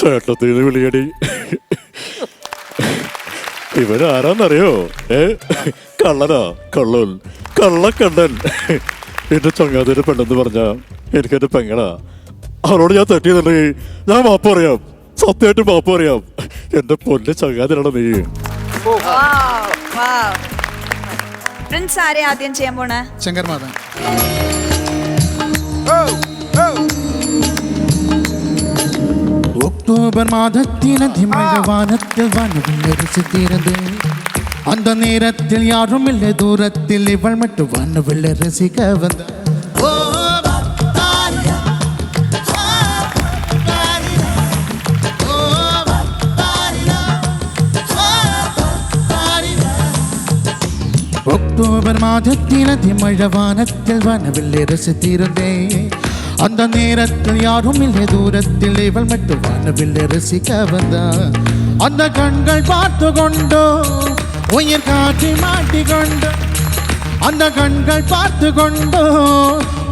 E: ചേട്ടത്തിന് വിളിയടി. ഇവരാരാന്നറിയോ? കള്ളനാ, കള്ളൻ, കള്ളക്കണ്ണൻ. എന്റെ ചങ്ങാതിന്റെ പെണ്ണെന്ന് പറഞ്ഞാ എനിക്കെന്റെ പെങ്ങളാ. അവരോട് ഞാൻ തെറ്റിയതുണ്ടെങ്കിൽ ഞാൻ മാപ്പ് പറയാം, സത്യമായിട്ട് മാപ്പ് പറയാം. എന്റെ പൊന്നെ ചങ്ങാതിനാണ് നീ.
A: പ്രിൻസ് ആരെ ആദ്യം ചെയ്യാൻ പോണേ?
N: ശങ്കർ മാധവൻ. ഒക്ടോബർ മാதத்தினதிமழவானத்தில் வானவில்லரிசித்திருந்தே அந்த நேரத்தில் யாரும் இல்லை தூரத்தில் இவள் மட்டும் வானவில்ல ரசிக்க வந்த ஒக்டோபர் மாதத்தினதிமழவானத்தில் வானவில்லை ரசித்திருந்தே அந்த நேரத்தில் யாரும் இல்லை தூரத்தில் இவள் மட்டும் வானவில்லை ரசிக்க வந்தா அந்த கண்கள் பார்த்து கொண்டோ உயிர் காற்றி மாட்டிக்கொண்டு அந்த கண்கள் பார்த்து கொண்டோ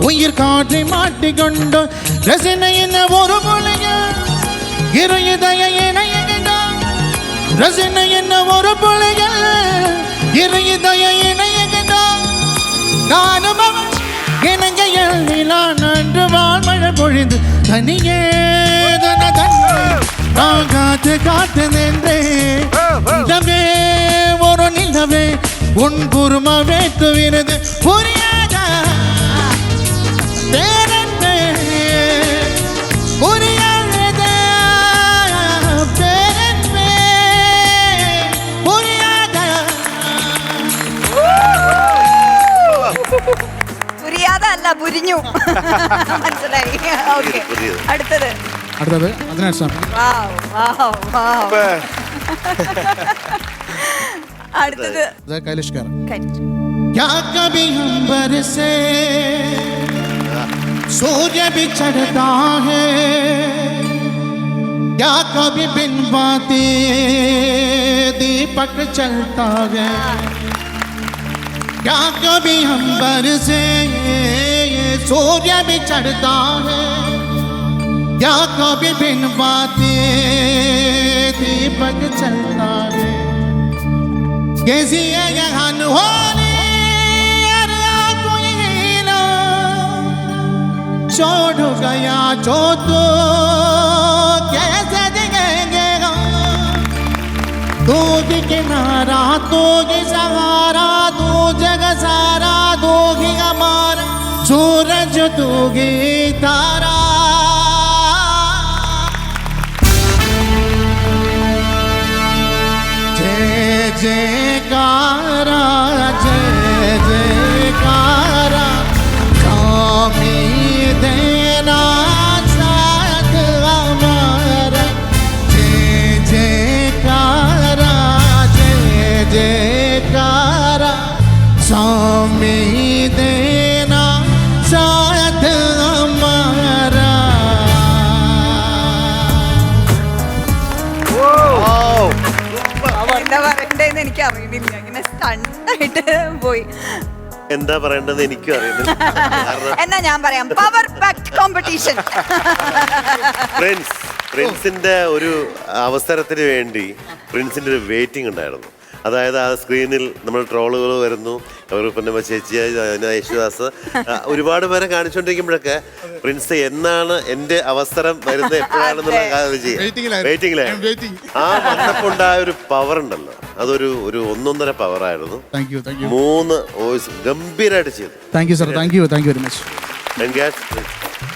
N: உயிர் காற்றை மாட்டிக்கொண்டோ ரசனை என்ன ஒரு பொழுங்க இரு இதய இணையகின்றோ ரசனை என்ன ஒரு பொழுங்க இரு இதய இணையகின்றோ நானும் அவன் இணங்கையில் நிலா நன்று வாழ்மழை பொழிந்து தனியே நான் காத்து காத்து நின்றே நிலவே ஒரு நிலவே உன் குருமா வேட்டு விருது புரியாத பேரன்பே புரியாத பேரன்பே புரியாத
A: പുരിയാതെ അല്ല പുരിഞ്ഞു മനസ്സിലായി. ഓക്കെ, അടുത്തത്
N: അതിനാ സ്വാമി.
A: വാവ്, വാവ്, വാവ്. അടുത്തത്
N: കൈലിഷ്കാർ.
A: കൈലിഷ്.
N: क्या कभी हम बरसे सूर्य भी चढ़ता है क्या कभी बिन बाते दीपक चलता है क्या कभी हम बरसे सूर्य भी चढ़ता है क्या कभी बिन बाते दीपक चलता है कैसी है यह अनहोनी छोड़ गया जो तो कैसे जिएंगे तू ही किनारा तू ही सहारा तू जग सारा तू ही हमारा सूरज तू ही तारा जय जयकारा जय जयकारा स्वामी देना साथ हमारा जय जयकारा जय जयकारा स्वामी देना साथ हमारा
A: എന്താ പറയണ്ടേന്ന് എനിക്ക് അറിയുന്നില്ല, ഇങ്ങനെ സ്റ്റണ്ടായിട്ട് പോയി.
D: എന്താ പറയേണ്ടത് എനിക്കും അറിയുന്നില്ല.
A: എന്നാ ഞാൻ പറയാം, പവർ പാക്ട് കോമ്പറ്റീഷൻ.
D: പ്രിൻസിന്റെ ഒരു അവസരത്തിന് വേണ്ടി പ്രിൻസിന്റെ ഒരു വെയിറ്റിംഗ് ഉണ്ടായിരുന്നു. അതായത് ആ സ്ക്രീനിൽ നമ്മൾ ട്രോളുകൾ വരുന്നു, പിന്നെ ചേച്ചി യേശുദാസ് ഒരുപാട് പേരെ കാണിച്ചുകൊണ്ടിരിക്കുമ്പോഴൊക്കെ പ്രിൻസ് എന്നാണ് എൻ്റെ അവസരം വരുന്നത് എപ്പോഴാണെന്നുള്ള വെയിറ്റിംഗിലായിരുന്നു. ആ വന്നപ്പോണ്ടായ ഒരു പവർ ഉണ്ടല്ലോ, അതൊരു ഒരു ഒന്നൊന്നര പവറായിരുന്നു. 3 വോയിസ് ഗംഭീരമായിട്ട് ചെയ്തു.
N: Thank you sir, thank you very much.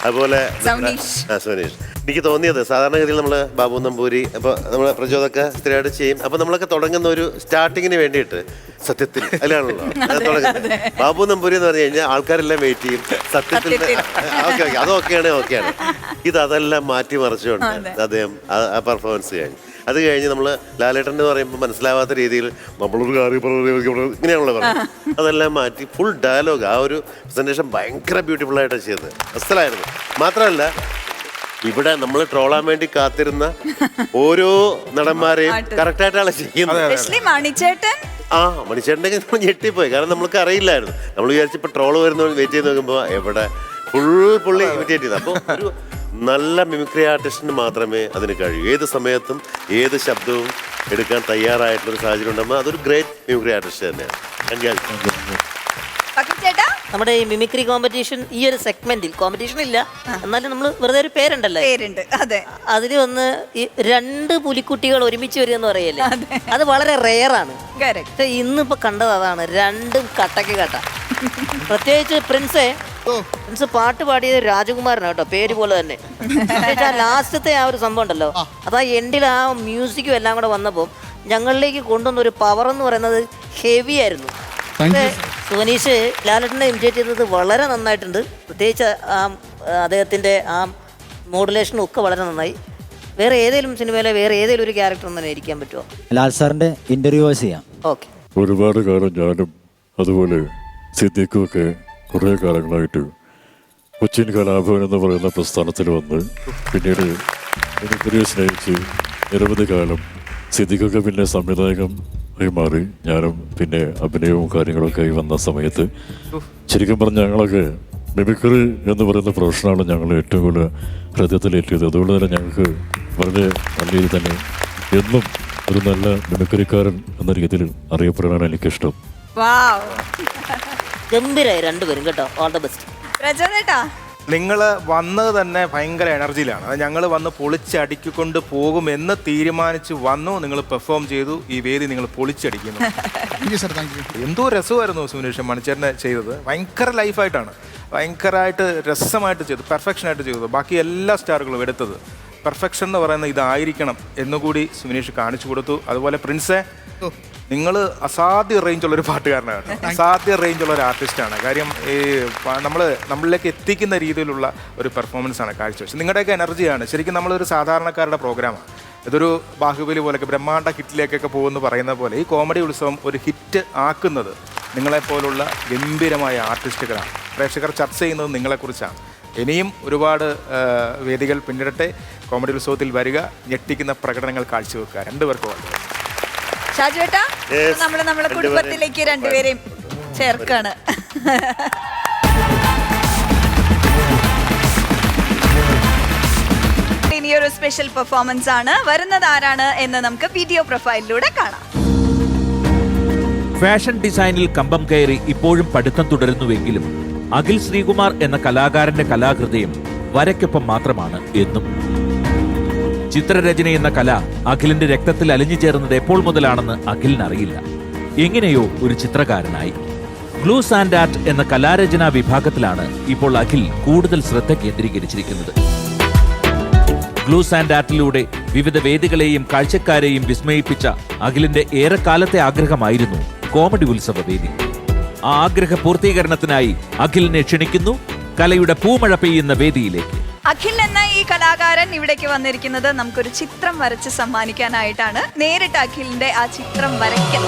D: അതുപോലെ സോനീഷ്. എനിക്ക് തോന്നിയത് സാധാരണഗതിയിൽ നമ്മൾ ബാബു നമ്പൂരി അപ്പോൾ നമ്മൾ പ്രചോദക സ്ഥിരമായിട്ട് ചെയ്യും. അപ്പോൾ നമ്മളൊക്കെ തുടങ്ങുന്ന ഒരു സ്റ്റാർട്ടിങ്ങിന് വേണ്ടിയിട്ട് സത്യത്തിൽ അതിലാണല്ലോ തുടങ്ങുന്നത്. ബാബു നമ്പൂരി എന്ന് പറഞ്ഞു കഴിഞ്ഞാൽ ആൾക്കാരെല്ലാം വെയിറ്റ് ചെയ്യും. സത്യത്തിൽ ഓക്കെ അതൊക്കെയാണ് ഓക്കെയാണ്. അതെല്ലാം മാറ്റി മറിച്ചുകൊണ്ട് അദ്ദേഹം ആ പെർഫോമൻസ് കഴിഞ്ഞു. അത് കഴിഞ്ഞ് നമ്മൾ ലാലേട്ടൻ എന്ന് പറയുമ്പോൾ മനസ്സിലാവാത്ത രീതിയിൽ നമ്മളൊരു കാര്യം ഇങ്ങനെയാണല്ലോ പറയുന്നത്. അതെല്ലാം മാറ്റി ഫുൾ ഡയലോഗ്, ആ ഒരു പ്രസന്റേഷൻ ഭയങ്കര ബ്യൂട്ടിഫുൾ ആയിട്ടാണ് ചെയ്തത്. അസലായിരുന്നു. മാത്രമല്ല ഇവിടെ നമ്മൾ ട്രോളാൻ വേണ്ടി കാത്തിരുന്ന ഓരോ നടന്മാരെയും കറക്റ്റായിട്ടാണ് ചെയ്യുന്നത്. മണിച്ചേട്ടൻ്റെ നമ്മൾ ഞെട്ടിപ്പോയി. കാരണം നമ്മൾക്ക് അറിയില്ലായിരുന്നു. നമ്മൾ വിചാരിച്ചപ്പോൾ ട്രോള് വരുന്ന വെയിറ്റ് ചെയ്ത് നോക്കുമ്പോൾ എവിടെ പുള്ളി ഇമിറ്റേറ്റ് ചെയ്ത്. അപ്പോൾ ഒരു നല്ല മിമിക്രി ആർട്ടിസ്റ്റിന് മാത്രമേ അതിന് കഴിയൂ. ഏത് സമയത്തും ഏത് ശബ്ദവും എടുക്കാൻ തയ്യാറായിട്ടുള്ളൊരു സാഹചര്യം ഉണ്ടാകുമ്പോൾ അതൊരു ഗ്രേറ്റ് മിമിക്രി ആർട്ടിസ്റ്റ് തന്നെയാണ്.
C: നമ്മുടെ ഈ മിമിക്രി കോമ്പറ്റീഷൻ ഈ ഒരു സെഗ്മെന്റിൽ കോമ്പറ്റീഷൻ ഇല്ല, എന്നാലും നമ്മൾ വെറുതെ ഒരു പേരുണ്ടല്ലോ, അതിൽ വന്ന് ഈ 2 പുലിക്കുട്ടികൾ ഒരുമിച്ച് വരിക എന്ന് പറയല്ലേ, അത് വളരെ റെയറാണ്. ഇന്നിപ്പോ കണ്ടത് അതാണ്, 2 കട്ടക്ക് കട്ട. പ്രത്യേകിച്ച് പ്രിൻസ് പാട്ട് പാടിയത് രാജകുമാരനാണ് കേട്ടോ, പേര് പോലെ തന്നെ. ലാസ്റ്റത്തെ ആ ഒരു സംഭവം ഉണ്ടല്ലോ, അതാ എൻഡിൽ ആ മ്യൂസിക്കും എല്ലാം കൂടെ വന്നപ്പോൾ ഞങ്ങളിലേക്ക് കൊണ്ടുവന്ന ഒരു പവർ എന്ന് പറയുന്നത് ഹെവി ആയിരുന്നു. സോനീഷ് ലാലേട്ടനെ ഇമിറ്റേറ്റ് ചെയ്തത് വളരെ നന്നായിട്ടുണ്ട്. പ്രത്യേകിച്ച് ആ അദ്ദേഹത്തിൻ്റെ ആ മോഡുലേഷനും ഒക്കെ വളരെ നന്നായി. വേറെ ഏതെങ്കിലും സിനിമയിലെ വേറെ ഏതെങ്കിലും ഒരു ക്യാരക്ടർ തന്നെ ഇരിക്കാൻ പറ്റുമോ?
M: ലാൽ സാറിന്റെ ഇന്റർവ്യൂ ചെയ്യാം.
C: ഓക്കെ.
R: ഒരുപാട് കാലം ഞാനും അതുപോലെ സിദ്ദീഖും ഒക്കെ കുറേ കാലങ്ങളായിട്ട് കൊച്ചിൻ കലാഭവൻ എന്ന് പറയുന്ന പ്രസ്ഥാനത്തിൽ വന്ന് പിന്നീട് മിമിക്രിയെ സ്നേഹിച്ച് നിരവധി കാലം സിദ്ദീഖൊക്കെ പിന്നെ സംവിധായകം ആയി മാറി. ഞാനും പിന്നെ അഭിനയവും കാര്യങ്ങളൊക്കെ ആയി വന്ന സമയത്ത് ശരിക്കും പറഞ്ഞ ഞങ്ങളൊക്കെ മിമിക്രി എന്ന് പറയുന്ന പ്രൊഫഷനാണ് ഞങ്ങൾ ഏറ്റവും കൂടുതൽ ഹൃദയത്തിലേറ്റിയത്. അതുകൊണ്ട് തന്നെ ഞങ്ങൾക്ക് വളരെ നല്ല രീതിയിൽ തന്നെ എന്നും ഒരു നല്ല മിമിക്രിക്കാരൻ എന്ന രീതിയിൽ അറിയപ്പെടാനാണ് എനിക്കിഷ്ടം.
C: ഗംഭീരായി രണ്ടുപേരും കേട്ടോ. All the best.
A: പ്രചോദേട്ടാ,
B: നിങ്ങൾ വന്നത് തന്നെ ഭയങ്കര എനർജിയിലാണ്. അത് ഞങ്ങൾ വന്ന് പൊളിച്ചടിക്കൊണ്ട് പോകുമെന്ന് തീരുമാനിച്ച് വന്നു. നിങ്ങൾ പെർഫോം ചെയ്തു. ഈ വേദി നിങ്ങൾ പൊളിച്ചടിക്കുന്നു. എന്തോ രസമായിരുന്നു സുനീഷ് മണിച്ചേട്ടനെ ചെയ്തത്. ഭയങ്കര ലൈഫായിട്ടാണ്, ഭയങ്കരമായിട്ട് രസമായിട്ട് ചെയ്തു, പെർഫെക്ഷനായിട്ട് ചെയ്തത്. ബാക്കി എല്ലാ സ്റ്റാറുകളും എടുത്തത് പെർഫെക്ഷൻ എന്ന് പറയുന്നത് ഇതായിരിക്കണം എന്നുകൂടി സുനീഷ് കാണിച്ചു കൊടുത്തു. അതുപോലെ പ്രിൻസേ, നിങ്ങൾ അസാധ്യ റേഞ്ചുള്ളൊരു പാട്ടുകാരനാണ്, അസാധ്യ റേഞ്ചുള്ള ഒരു ആർട്ടിസ്റ്റാണ്. കാര്യം ഈ നമ്മളിലേക്ക് എത്തിക്കുന്ന രീതിയിലുള്ള ഒരു പെർഫോമൻസ് ആണ് കാഴ്ചവെച്ചത്. നിങ്ങളുടെയൊക്കെ എനർജിയാണ് ശരിക്കും നമ്മളൊരു സാധാരണക്കാരുടെ പ്രോഗ്രാമാണ്. ഇതൊരു ബാഹുബലി പോലെയൊക്കെ ബ്രഹ്മാണ്ഡ ഹിറ്റിലേക്കൊക്കെ പോകുമെന്ന് പറയുന്ന പോലെ ഈ കോമഡി ഉത്സവം ഒരു ഹിറ്റ് ആക്കുന്നത് നിങ്ങളെപ്പോലുള്ള ഗംഭീരമായ ആർട്ടിസ്റ്റുകളാണ്. പ്രേക്ഷകർ ചർച്ച ചെയ്യുന്നത് നിങ്ങളെക്കുറിച്ചാണ്. ഇനിയും ഒരുപാട് വേദികൾ പിന്നിടട്ടെ. കോമഡി ഉത്സവത്തിൽ വരിക, ഞെട്ടിക്കുന്ന പ്രകടനങ്ങൾ കാഴ്ചവെക്കുക. രണ്ടുപേർക്കും വളരെ
A: ഷാജുവേട്ടാ, നമ്മളെ കുടുംബത്തിലേക്ക് രണ്ടുപേരെയും ചേർക്കാണ്. ഇനിയൊരു സ്പെഷ്യൽ പെർഫോമൻസ് ആണ്. വരുന്നത് ആരാണ് എന്ന് നമുക്ക് വീഡിയോ പ്രൊഫൈലിലൂടെ കാണാം.
E: ഫാഷൻ ഡിസൈനിൽ കമ്പം കയറി ഇപ്പോഴും പഠിത്തം തുടരുന്നുവെങ്കിലും അഖിൽ ശ്രീകുമാർ എന്ന കലാകാരന്റെ കലാഹൃദയം വരയ്ക്കൊപ്പം മാത്രമാണ് എന്നും. ചിത്രരചന എന്ന കല അഖിലിന്റെ രക്തത്തിൽ അലിഞ്ഞു ചേർന്നത് എപ്പോൾ മുതലാണെന്ന് അഖിലിനറിയില്ല. എങ്ങനെയോ ഒരു ചിത്രകാരനായി. ഗ്ലൂസ് ആൻഡ് ആർട്ട് എന്ന കലാരചനാ വിഭാഗത്തിലാണ് ഇപ്പോൾ അഖിൽ കൂടുതൽ ശ്രദ്ധ കേന്ദ്രീകരിച്ചിരിക്കുന്നത്. ഗ്ലൂസ് ആൻഡ് ആർട്ടിലൂടെ വിവിധ വേദികളെയും കാഴ്ചക്കാരെയും വിസ്മയിപ്പിച്ച അഖിലിന്റെ ഏറെക്കാലത്തെ ആഗ്രഹമായിരുന്നു കോമഡി ഉത്സവ വേദി. ആ ആഗ്രഹ പൂർത്തീകരണത്തിനായി അഖിലിനെ ക്ഷണിക്കുന്നു കലയുടെ പൂമഴ പെയ്യുന്ന വേദിയിലേക്ക്.
A: അഖിൽ എന്ന ഈ കലാകാരൻ ഇവിടേക്ക് വന്നിരിക്കുന്നത് നമുക്കൊരു ചിത്രം വരച്ച് സമ്മാനിക്കാനായിട്ടാണ്. നേരിട്ട് അഖിലിന്റെ ആ ചിത്രം വരയ്ക്കാൻ.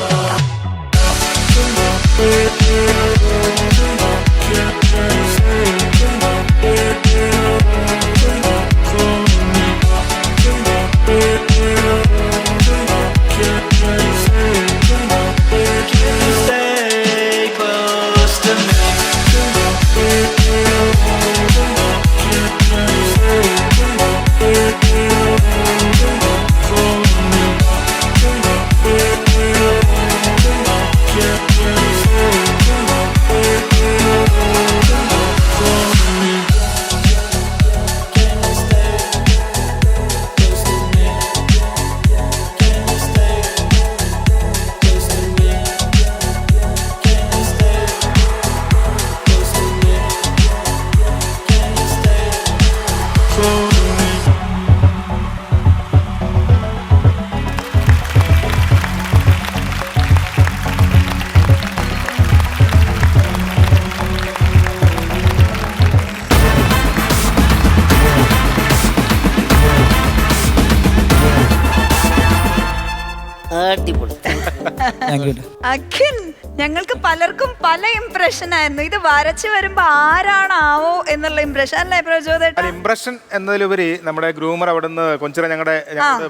A: അഖിൽ, ഞങ്ങൾക്ക് പലർക്കും പല ഇംപ്രഷൻ ആയിരുന്നു. ഇത് വരച്ചു വരുമ്പോ ആരാണാവോ എന്നുള്ള ഇംപ്രഷൻ അല്ലേ പ്രചോദേട്ടാ?
B: ഇംപ്രഷൻ എന്നതിലുപരി നമ്മുടെ ഗ്രൂമർ അവിടുന്ന് കൊഞ്ചിറ ഞങ്ങളുടെ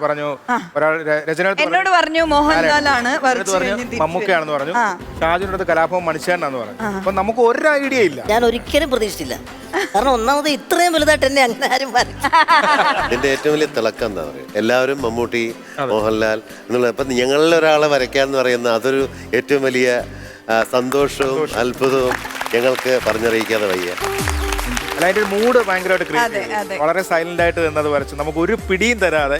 B: പറഞ്ഞു, ഒരാൾ രചന
A: എന്നോട് പറഞ്ഞു മോഹൻലാലാണ്,
B: മമ്മൂക്കയാണെന്ന് പറഞ്ഞു, ഷാജുവിന്റെ അടുത്ത് കലാഭവൻ മണിച്ചേട്ടനാന്ന് പറഞ്ഞു. അപ്പൊ നമുക്ക് ഒരു ഐഡിയ ഇല്ല.
C: ഞാൻ ഒരിക്കലും പ്രതീക്ഷിച്ചില്ല. കാരണം ഒന്നാമത് ഇത്രയും വലുതായിട്ട് എന്നെ അങ്ങനെ ആരും
D: ഇതിന്റെ ഏറ്റവും വലിയ തിളക്കം എന്താ പറയുക, എല്ലാവരും മമ്മൂട്ടി, മോഹൻലാൽ എന്നുള്ള ഇപ്പൊ ഞങ്ങളിൽ ഒരാളെ വരയ്ക്കാന്ന് പറയുന്ന അതൊരു ഏറ്റവും വലിയ സന്തോഷവും അത്ഭുതവും ഞങ്ങൾക്ക് പറഞ്ഞറിയിക്കാതെ വയ്യ.
B: അല്ല, അതിന്റെ ഒരു മൂഡ് ഭയങ്കരമായിട്ട് ക്രിയേറ്റ് ചെയ്തു. വളരെ സൈലന്റ് ആയിട്ട് നിന്നത് വരച്ചു. നമുക്ക് ഒരു പിടിയും തരാതെ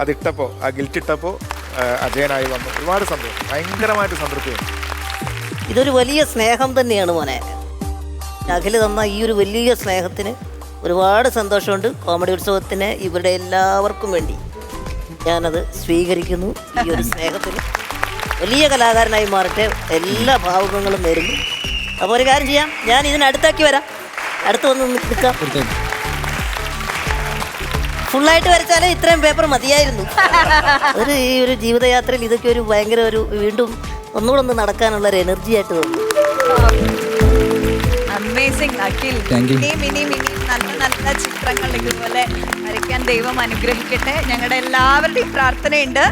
B: അതിട്ടപ്പോ, ആ ഗിൽറ്റിട്ടപ്പോ അജയനായി വന്നു. ഒരുപാട് സന്തോഷം, ഭയങ്കരമായിട്ട് സംതൃപ്തി.
C: ഇതൊരു വലിയ സ്നേഹം തന്നെയാണ് മോനെ. അഖിൽ തന്ന ഈ ഒരു വലിയ സ്നേഹത്തിന് ഒരുപാട് സന്തോഷമുണ്ട്. കോമഡി ഉത്സവത്തിന് ഇവരുടെ എല്ലാവർക്കും വേണ്ടി ഞാനത് സ്വീകരിക്കുന്നു. ഈ ഒരു സ്നേഹത്തിന് വലിയ കലാകാരനായി മാറട്ടെ, എല്ലാ ഭാവുകങ്ങളും നേരുന്നു. അപ്പോൾ ഒരു കാര്യം ചെയ്യാം, ഞാൻ ഇതിനടുത്താക്കി വരാം, അടുത്ത് വന്ന് നിൽക്കാം. ഫുള്ളായിട്ട് വരച്ചാലേ ഇത്രയും പേപ്പർ മതിയായിരുന്നു. ഈ ഒരു ജീവിതയാത്രയിൽ ഇതൊക്കെ ഒരു ഭയങ്കര വീണ്ടും ഒന്നുകൂടെ ഒന്ന് നടക്കാനുള്ള ഒരു എനർജി ആയിട്ട് തോന്നുന്നു.
A: അമേസിംഗ് അഖിൽ.
J: Thank you.
A: ഇനിയും നല്ല നല്ല ചിത്രങ്ങൾ ഇതുപോലെ വരയ്ക്കാൻ ദൈവം അനുഗ്രഹിക്കട്ടെ. ഞങ്ങളുടെ എല്ലാവരുടെയും പ്രാർത്ഥനയുണ്ട്.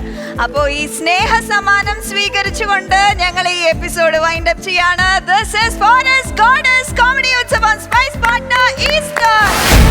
A: അപ്പോൾ ഈ സ്നേഹ സമ്മാനം സ്വീകരിച്ചുകൊണ്ട് ഞങ്ങൾ ഈ എപ്പിസോഡ് വൈൻഡ് അപ്പ് ചെയ്യാണ്. This is Forest Goddess Comedy Utsavam Spice Partner Easter.